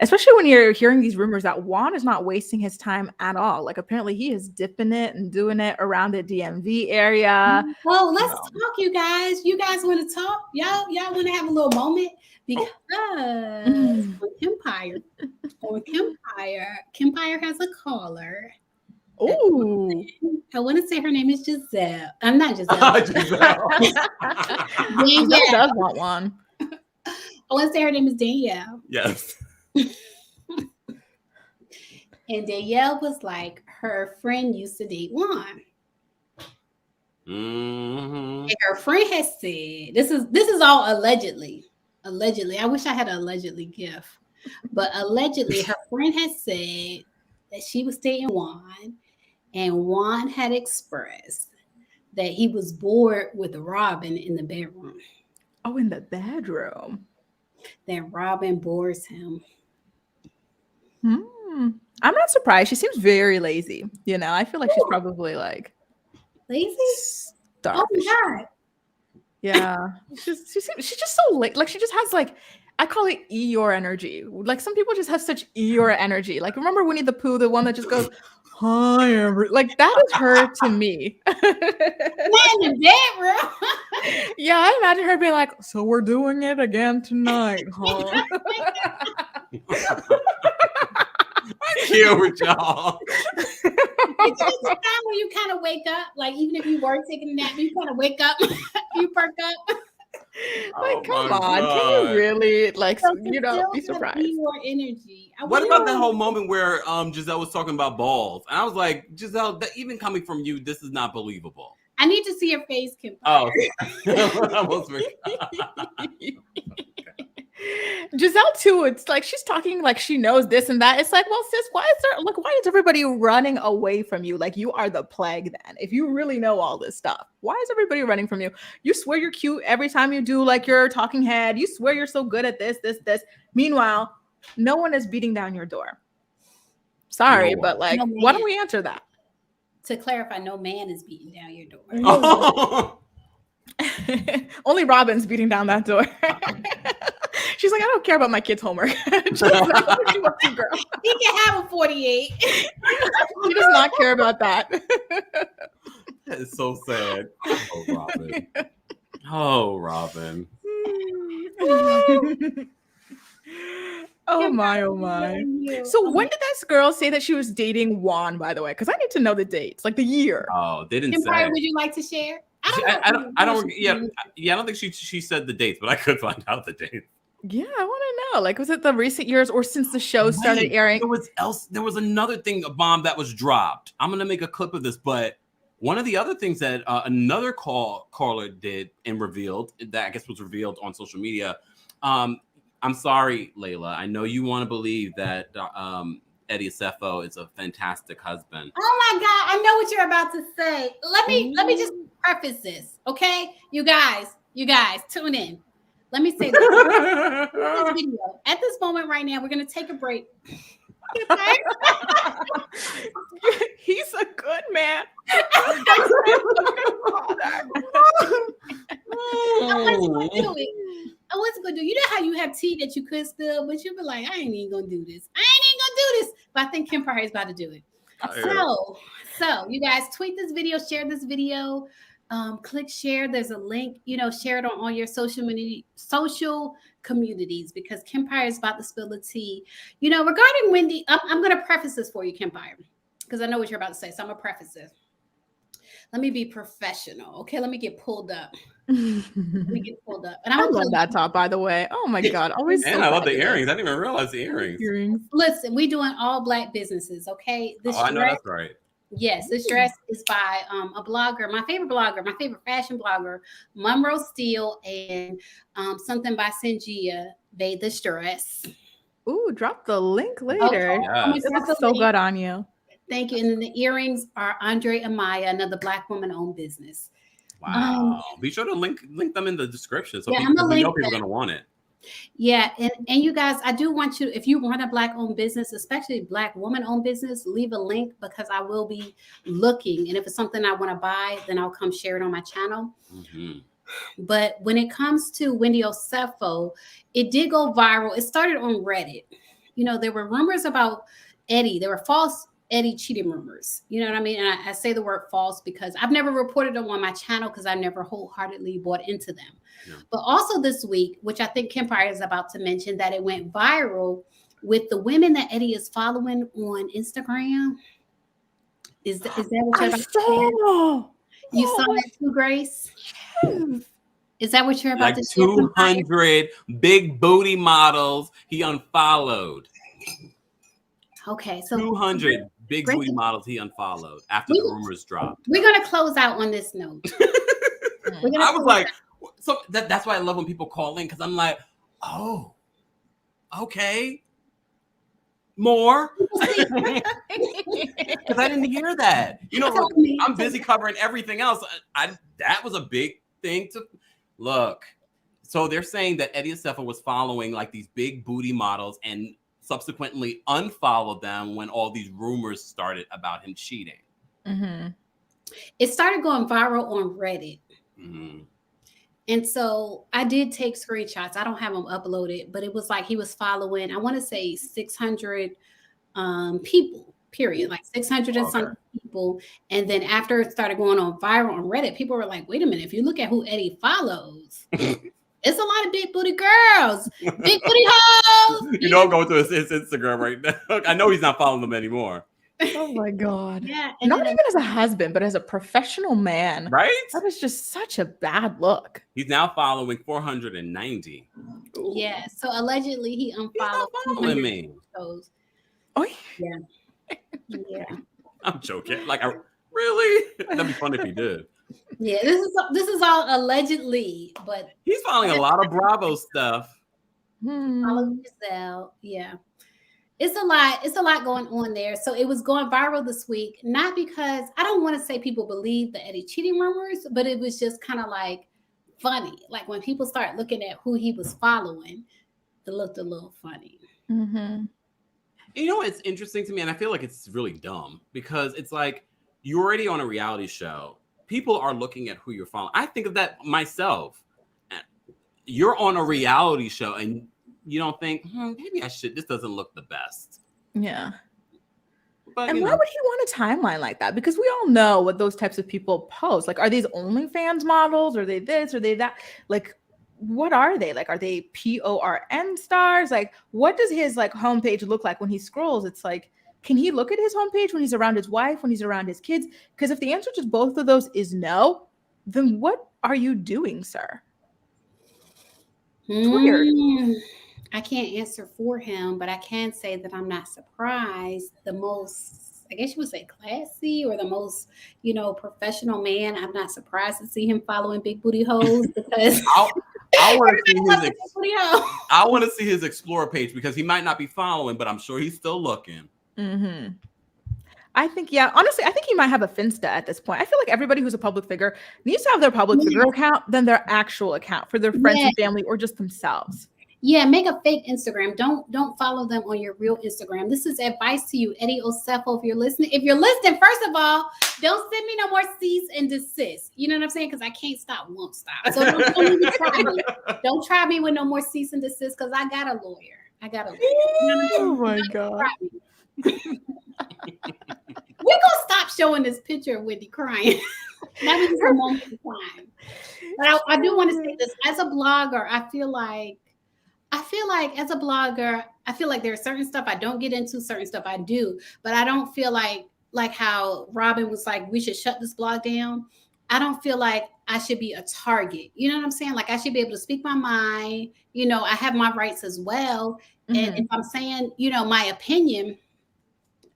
especially when you're hearing these rumors that Juan is not wasting his time at all. Like apparently he is dipping it and doing it around the DMV area. Oh, let's talk, you guys. You guys want to talk? Y'all want to have a little moment? Because Kempire has a caller. Ooh. I want to say her name is Giselle. I'm not Giselle. Giselle. Giselle does want one. I want to say her name is Danielle. Yes. And Danielle was like, her friend used to date Juan. Mm-hmm. And her friend has said, this is all allegedly. Allegedly. I wish I had an allegedly gift. But allegedly, her friend has said that she was dating Juan. And Juan had expressed that he was bored with Robyn in the bedroom. Oh, in the bedroom. That Robyn bores him. I'm not surprised. She seems very lazy. I feel like she's probably like lazy. Starved. Oh my God. Yeah. she's just so late. Like she just has like, I call it Eeyore energy. Like some people just have such Eeyore energy. Like remember Winnie the Pooh, the one that just goes, hi, like that is her to me. Not in the bedroom. Yeah, I imagine her being like, so we're doing it again tonight, huh? I can't with y'all. It's just a time where you kind of wake up, like even if you were taking a nap, you kind of wake up, you perk up. Like, come on, can you really be surprised? Your energy. What about that whole moment where Giselle was talking about balls? And I was like, Giselle, even coming from you, this is not believable. I need to see your face, Kempire. Oh, I almost forgot. Giselle too, it's like she's talking like she knows this and that. It's like, well, sis, why is everybody running away from you? Like you are the plague then. If you really know all this stuff, why is everybody running from you? You swear you're cute every time you do like your talking head. You swear you're so good at this. Meanwhile, no one is beating down your door. Sorry, but like, why don't we answer that? To clarify, no man is beating down your door. Only Robyn's beating down that door. She's like, I don't care about my kids' homework. She's like, what you up to, girl? He can have a 48. He does not care about that. That is so sad. Oh, Robyn. Oh my, oh my. So when did this girl say that she was dating Juan, by the way? Because I need to know the dates, like the year. Oh, they didn't Kempire, say. would you like to share? I don't. Yeah, I don't think she said the dates, but I could find out the dates. Yeah, I want to know. Like, was it the recent years or since the show started airing? There was another thing, a bomb that was dropped. I'm gonna make a clip of this, but one of the other things that another caller did and revealed, that I guess was revealed on social media. I'm sorry, Layla. I know you want to believe that Eddie Osefo is a fantastic husband. Oh my God, I know what you're about to say. Let me just preface this, okay? You guys, tune in. Let me say this. This video. At this moment right now, we're gonna take a break. He's a good man. I wasn't gonna do. You know how you have tea that you could spill, but you be like, I ain't even gonna do this. But I think Kempire is about to do it. So you guys tweet this video, share this video, click share. There's a link. Share it on all your social communities because Kempire is about to spill the tea. Regarding Wendy, I'm gonna preface this for you, Kempire, because I know what you're about to say. So I'm gonna preface this. Let me be professional. Okay, let me get pulled up. And I love that top, by the way. Oh my God. Always. And I love the earrings. I didn't even realize the earrings. Listen, we doing all Black businesses, okay? I know that's right. Yes, this dress is by a blogger, my favorite fashion blogger, Monroe Steele, and something by Singia, Made This Dress. Ooh, drop the link later. Okay. Yes. It looks so good on you. Thank you. And then the earrings are Andre Amaya, another Black woman-owned business. Wow. Be sure to link them in the description so yeah, people are going to want it. Yeah. And you guys, I do want you, if you run a Black-owned business, especially Black woman-owned business, leave a link because I will be looking. And if it's something I want to buy, then I'll come share it on my channel. Mm-hmm. But when it comes to Wendy Osefo, it did go viral. It started on Reddit. There were rumors about Eddie. There were false Eddie cheating rumors. You know what I mean? And I say the word false because I've never reported them on my channel because I never wholeheartedly bought into them. Yeah. But also this week, which I think Kempire is about to mention, that it went viral with the women that Eddie is following on Instagram. Is that what you're about to say? You saw that too, Grace? Yes. Is that what you're about to say? 200 big booty models he unfollowed. Okay, so 200 big booty models he unfollowed after the rumors dropped. We're gonna close out on this note. I was like, so that's why I love when people call in because I'm like, oh, okay, more. Because I didn't hear that. I'm busy covering everything else. That was a big thing to look. So they're saying that Eddie Osefo was following like these big booty models and subsequently unfollowed them when all these rumors started about him cheating. Mm-hmm. It started going viral on Reddit. Mm-hmm. And so I did take screenshots. I don't have them uploaded, but it was like he was following, I want to say 600 people, period, like 600 and something people. And then after it started going on viral on Reddit, people were like, wait a minute, if you look at who Eddie follows, it's a lot of big booty girls, big booty hoes. I'm going to his Instagram right now. I know he's not following them anymore. Oh my God. Yeah. Not even as a husband, but as a professional man. Right? That is just such a bad look. He's now following 490. Yeah. So allegedly he unfollowed. He's not following me. Shows. Oh yeah. Yeah. I'm joking. Really? That'd be fun if he did. Yeah, this is all allegedly, but he's following a lot of Bravo stuff. Follow Giselle. Yeah. It's a lot going on there. So it was going viral this week, not because I don't want to say people believe the Eddie cheating rumors, but it was just kind of like funny. Like when people start looking at who he was following, it looked a little funny. Mm-hmm. It's interesting to me, and I feel like it's really dumb because it's like you're already on a reality show. People are looking at who you're following. I think of that myself. You're on a reality show and you don't think, maybe I should. This doesn't look the best. Yeah. But, and why would he want a timeline like that? Because we all know what those types of people post. Like, are these OnlyFans models? Are they this? Are they that? Like, what are they? Like, are they PORN stars? Like, what does his like homepage look like when he scrolls? It's like, can he look at his homepage when he's around his wife, when he's around his kids? Because if the answer to both of those is no, then what are you doing, sir? It's weird. I can't answer for him, but I can say that I'm not surprised. The most, I guess you would say, classy or the most, professional man. I'm not surprised to see him following big booty hoes because I want to see his Explore page because he might not be following, but I'm sure he's still looking. Mm-hmm. I think, yeah, honestly, I think he might have a Finsta at this point. I feel like everybody who's a public figure needs to have their public figure account than their actual account for their friends and family or just themselves. Yeah, make a fake Instagram. Don't follow them on your real Instagram. This is advice to you, Eddie Osefo. If you're listening, first of all, don't send me no more cease and desist. You know what I'm saying? Because I can't stop, won't stop. So don't even try me. Don't try me with no more cease and desist because I got a lawyer. Oh my God. We're gonna stop showing this picture of Wendy crying. That was just a moment of time. But I do want to say this as a blogger. I feel like as a blogger, I feel like there's certain stuff I don't get into, certain stuff I do, but I don't feel like how Robyn was like, we should shut this blog down. I don't feel like I should be a target. You know what I'm saying? Like I should be able to speak my mind. I have my rights as well. Mm-hmm. And if I'm saying, my opinion,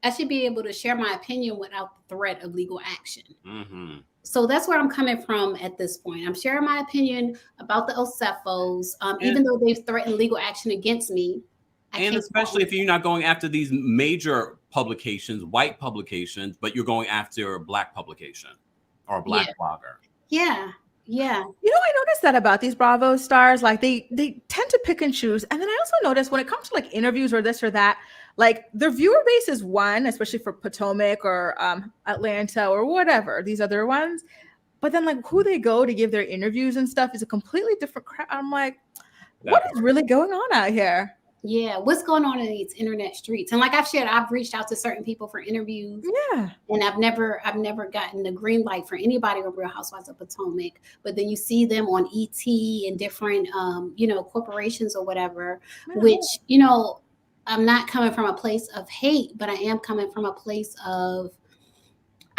I should be able to share my opinion without the threat of legal action. Mm-hmm. So that's where I'm coming from at this point. I'm sharing my opinion about the Osefos, even though they've threatened legal action against me. And especially if you're not going after these major publications, white publications, but you're going after a Black publication or a Black blogger. Yeah. Yeah. I noticed that about these Bravo stars, like they tend to pick and choose. And then I also noticed when it comes to like interviews or this or that, like their viewer base is one, especially for Potomac or Atlanta or whatever, these other ones. But then like who they go to give their interviews and stuff is a completely different crowd. I'm like, what is really going on out here? Yeah, what's going on in these internet streets? And like I've shared, I've reached out to certain people for interviews. Yeah. And I've never gotten the green light for anybody on Real Housewives of Potomac. But then you see them on ET and different corporations or whatever, which, I'm not coming from a place of hate, but I am coming from a place of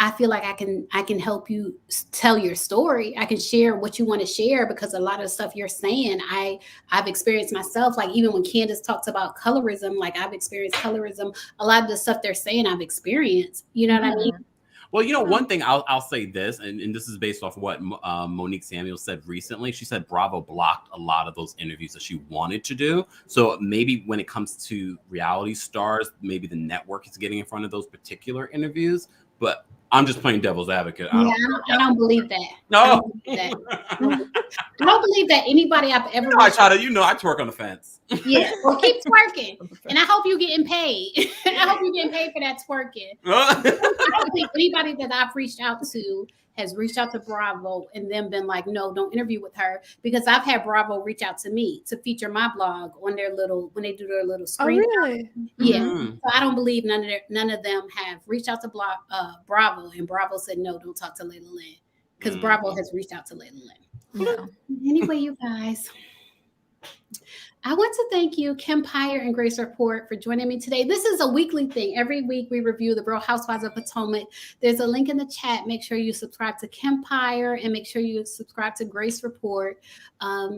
I feel like I can help you tell your story. I can share what you want to share because a lot of the stuff you're saying, I've experienced myself. Like even when Candace talks about colorism, like I've experienced colorism. A lot of the stuff they're saying, I've experienced. You know what I mean? Well, one thing I'll say this, and this is based off what Monique Samuel said recently. She said Bravo blocked a lot of those interviews that she wanted to do. So maybe when it comes to reality stars, maybe the network is getting in front of those particular interviews. But I'm just playing devil's advocate. I don't believe that. No. I don't believe that anybody I've ever. I twerk on the fence. Yeah, well, keep twerking, and I hope you're getting paid. I hope you're getting paid for that twerking. I don't think anybody that I've reached out to has reached out to Bravo and then been like, no, don't interview with her, because I've had Bravo reach out to me to feature my blog on their when they do their little screen. Oh, really? Yeah. Mm-hmm. So I don't believe none of them have reached out to Bravo, and Bravo said, no, don't talk to Layla Lynn, because Bravo has reached out to Layla Lynn. Yeah. Anyway, you guys, I want to thank you, Kempire and Grace Report, for joining me today. This is a weekly thing. Every week we review the Real Housewives of Potomac. There's a link in the chat. Make sure you subscribe to Kempire and make sure you subscribe to Grace Report,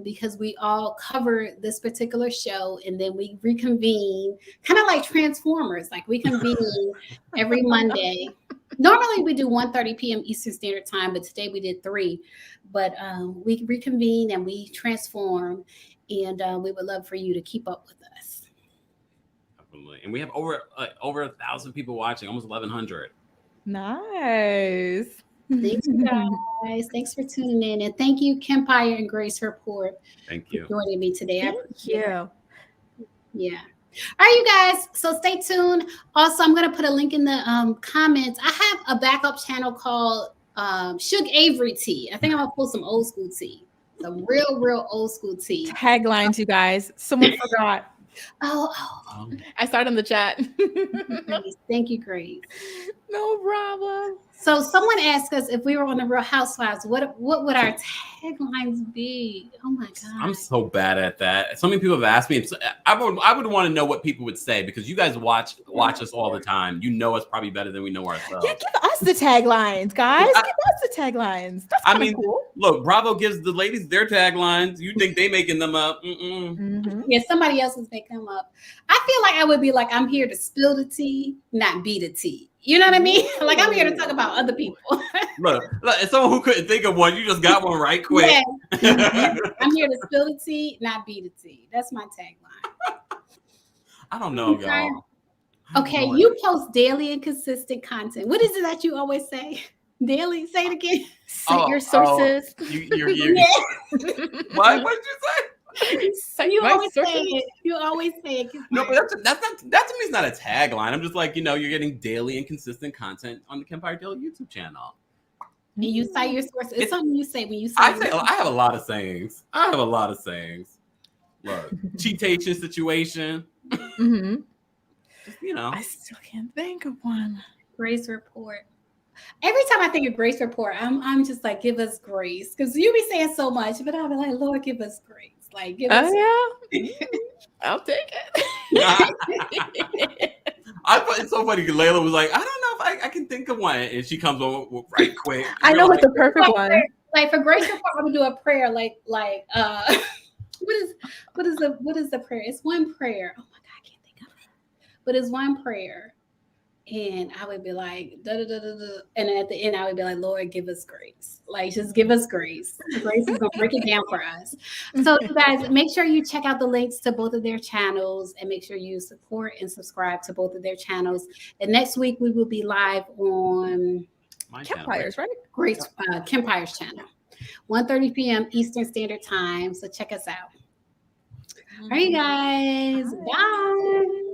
because we all cover this particular show and then we reconvene, kind of like Transformers. Like we convene every Monday. Normally we do 1:30 p.m. Eastern Standard Time, but today we did 3. But we reconvene and we transform. And we would love for you to keep up with us. Absolutely. And we have over 1,000 people watching, almost 1,100. Nice. Thanks, you guys. Thanks for tuning in. And thank you, Kempire and Grace Report. Thank you for joining me today. Thank you. Yeah. All right, you guys. So stay tuned. Also, I'm going to put a link in the comments. I have a backup channel called Suge Avery Tea. I think I'm going to pull some old school tea. Some real old school tea. Taglines, you guys. Someone forgot. Oh. I saw it in the chat. Thank you, Grace. No problem. So someone asked us if we were on the Real Housewives, what would our taglines be? Oh my god, I'm so bad at that. So many people have asked me. I would want to know what people would say because you guys watch us all the time. You know us probably better than we know ourselves. Yeah, give us the taglines, guys. Give us the taglines. That's kind of cool. Look, Bravo gives the ladies their taglines. You think they making them up? Yeah, somebody else is making them up. I feel like I would be like, I'm here to spill the tea, not be the tea. You know what I mean? Like I'm here to talk about other people. look, as someone who couldn't think of one, you just got one right quick. Yeah. I'm here to spill the tea, not be the tea. That's my tagline. I don't know, y'all. Okay, you post daily and consistent content. What is it that you always say? Daily? Say it again. Cite your sources. Yeah. What did you say? So you always say it. You always say it. No, but that to me is not a tagline. I'm just like, you're getting daily and consistent content on the Kempire Daily YouTube channel. And you cite your sources. It's something you say when you say. I have a lot of sayings. Look, cheatation situation. I still can't think of one. Grace report. Every time I think of grace report, I'm just like, give us grace, because you be saying so much, but I'll be like, Lord, give us grace. Like, give us. Yeah, I'll take it. It's so funny because Layla was like, I don't know if I can think of one, and she comes on right quick. I know what the perfect one. Like for grace report, I'm gonna do a prayer. Like what is the prayer? It's one prayer. Oh my God, I can't think of it. But it's one prayer. And I would be like, da, da, da, da, da. And then at the end, I would be like, Lord, give us grace. Like, just give us grace. Grace is going to break it down for us. So, you guys, make sure you check out the links to both of their channels and make sure you support and subscribe to both of their channels. And next week, we will be live on Kempire's, right? Grace Kempire's channel, 1:30 p.m. Eastern Standard Time. So, check us out. All right, guys. Bye.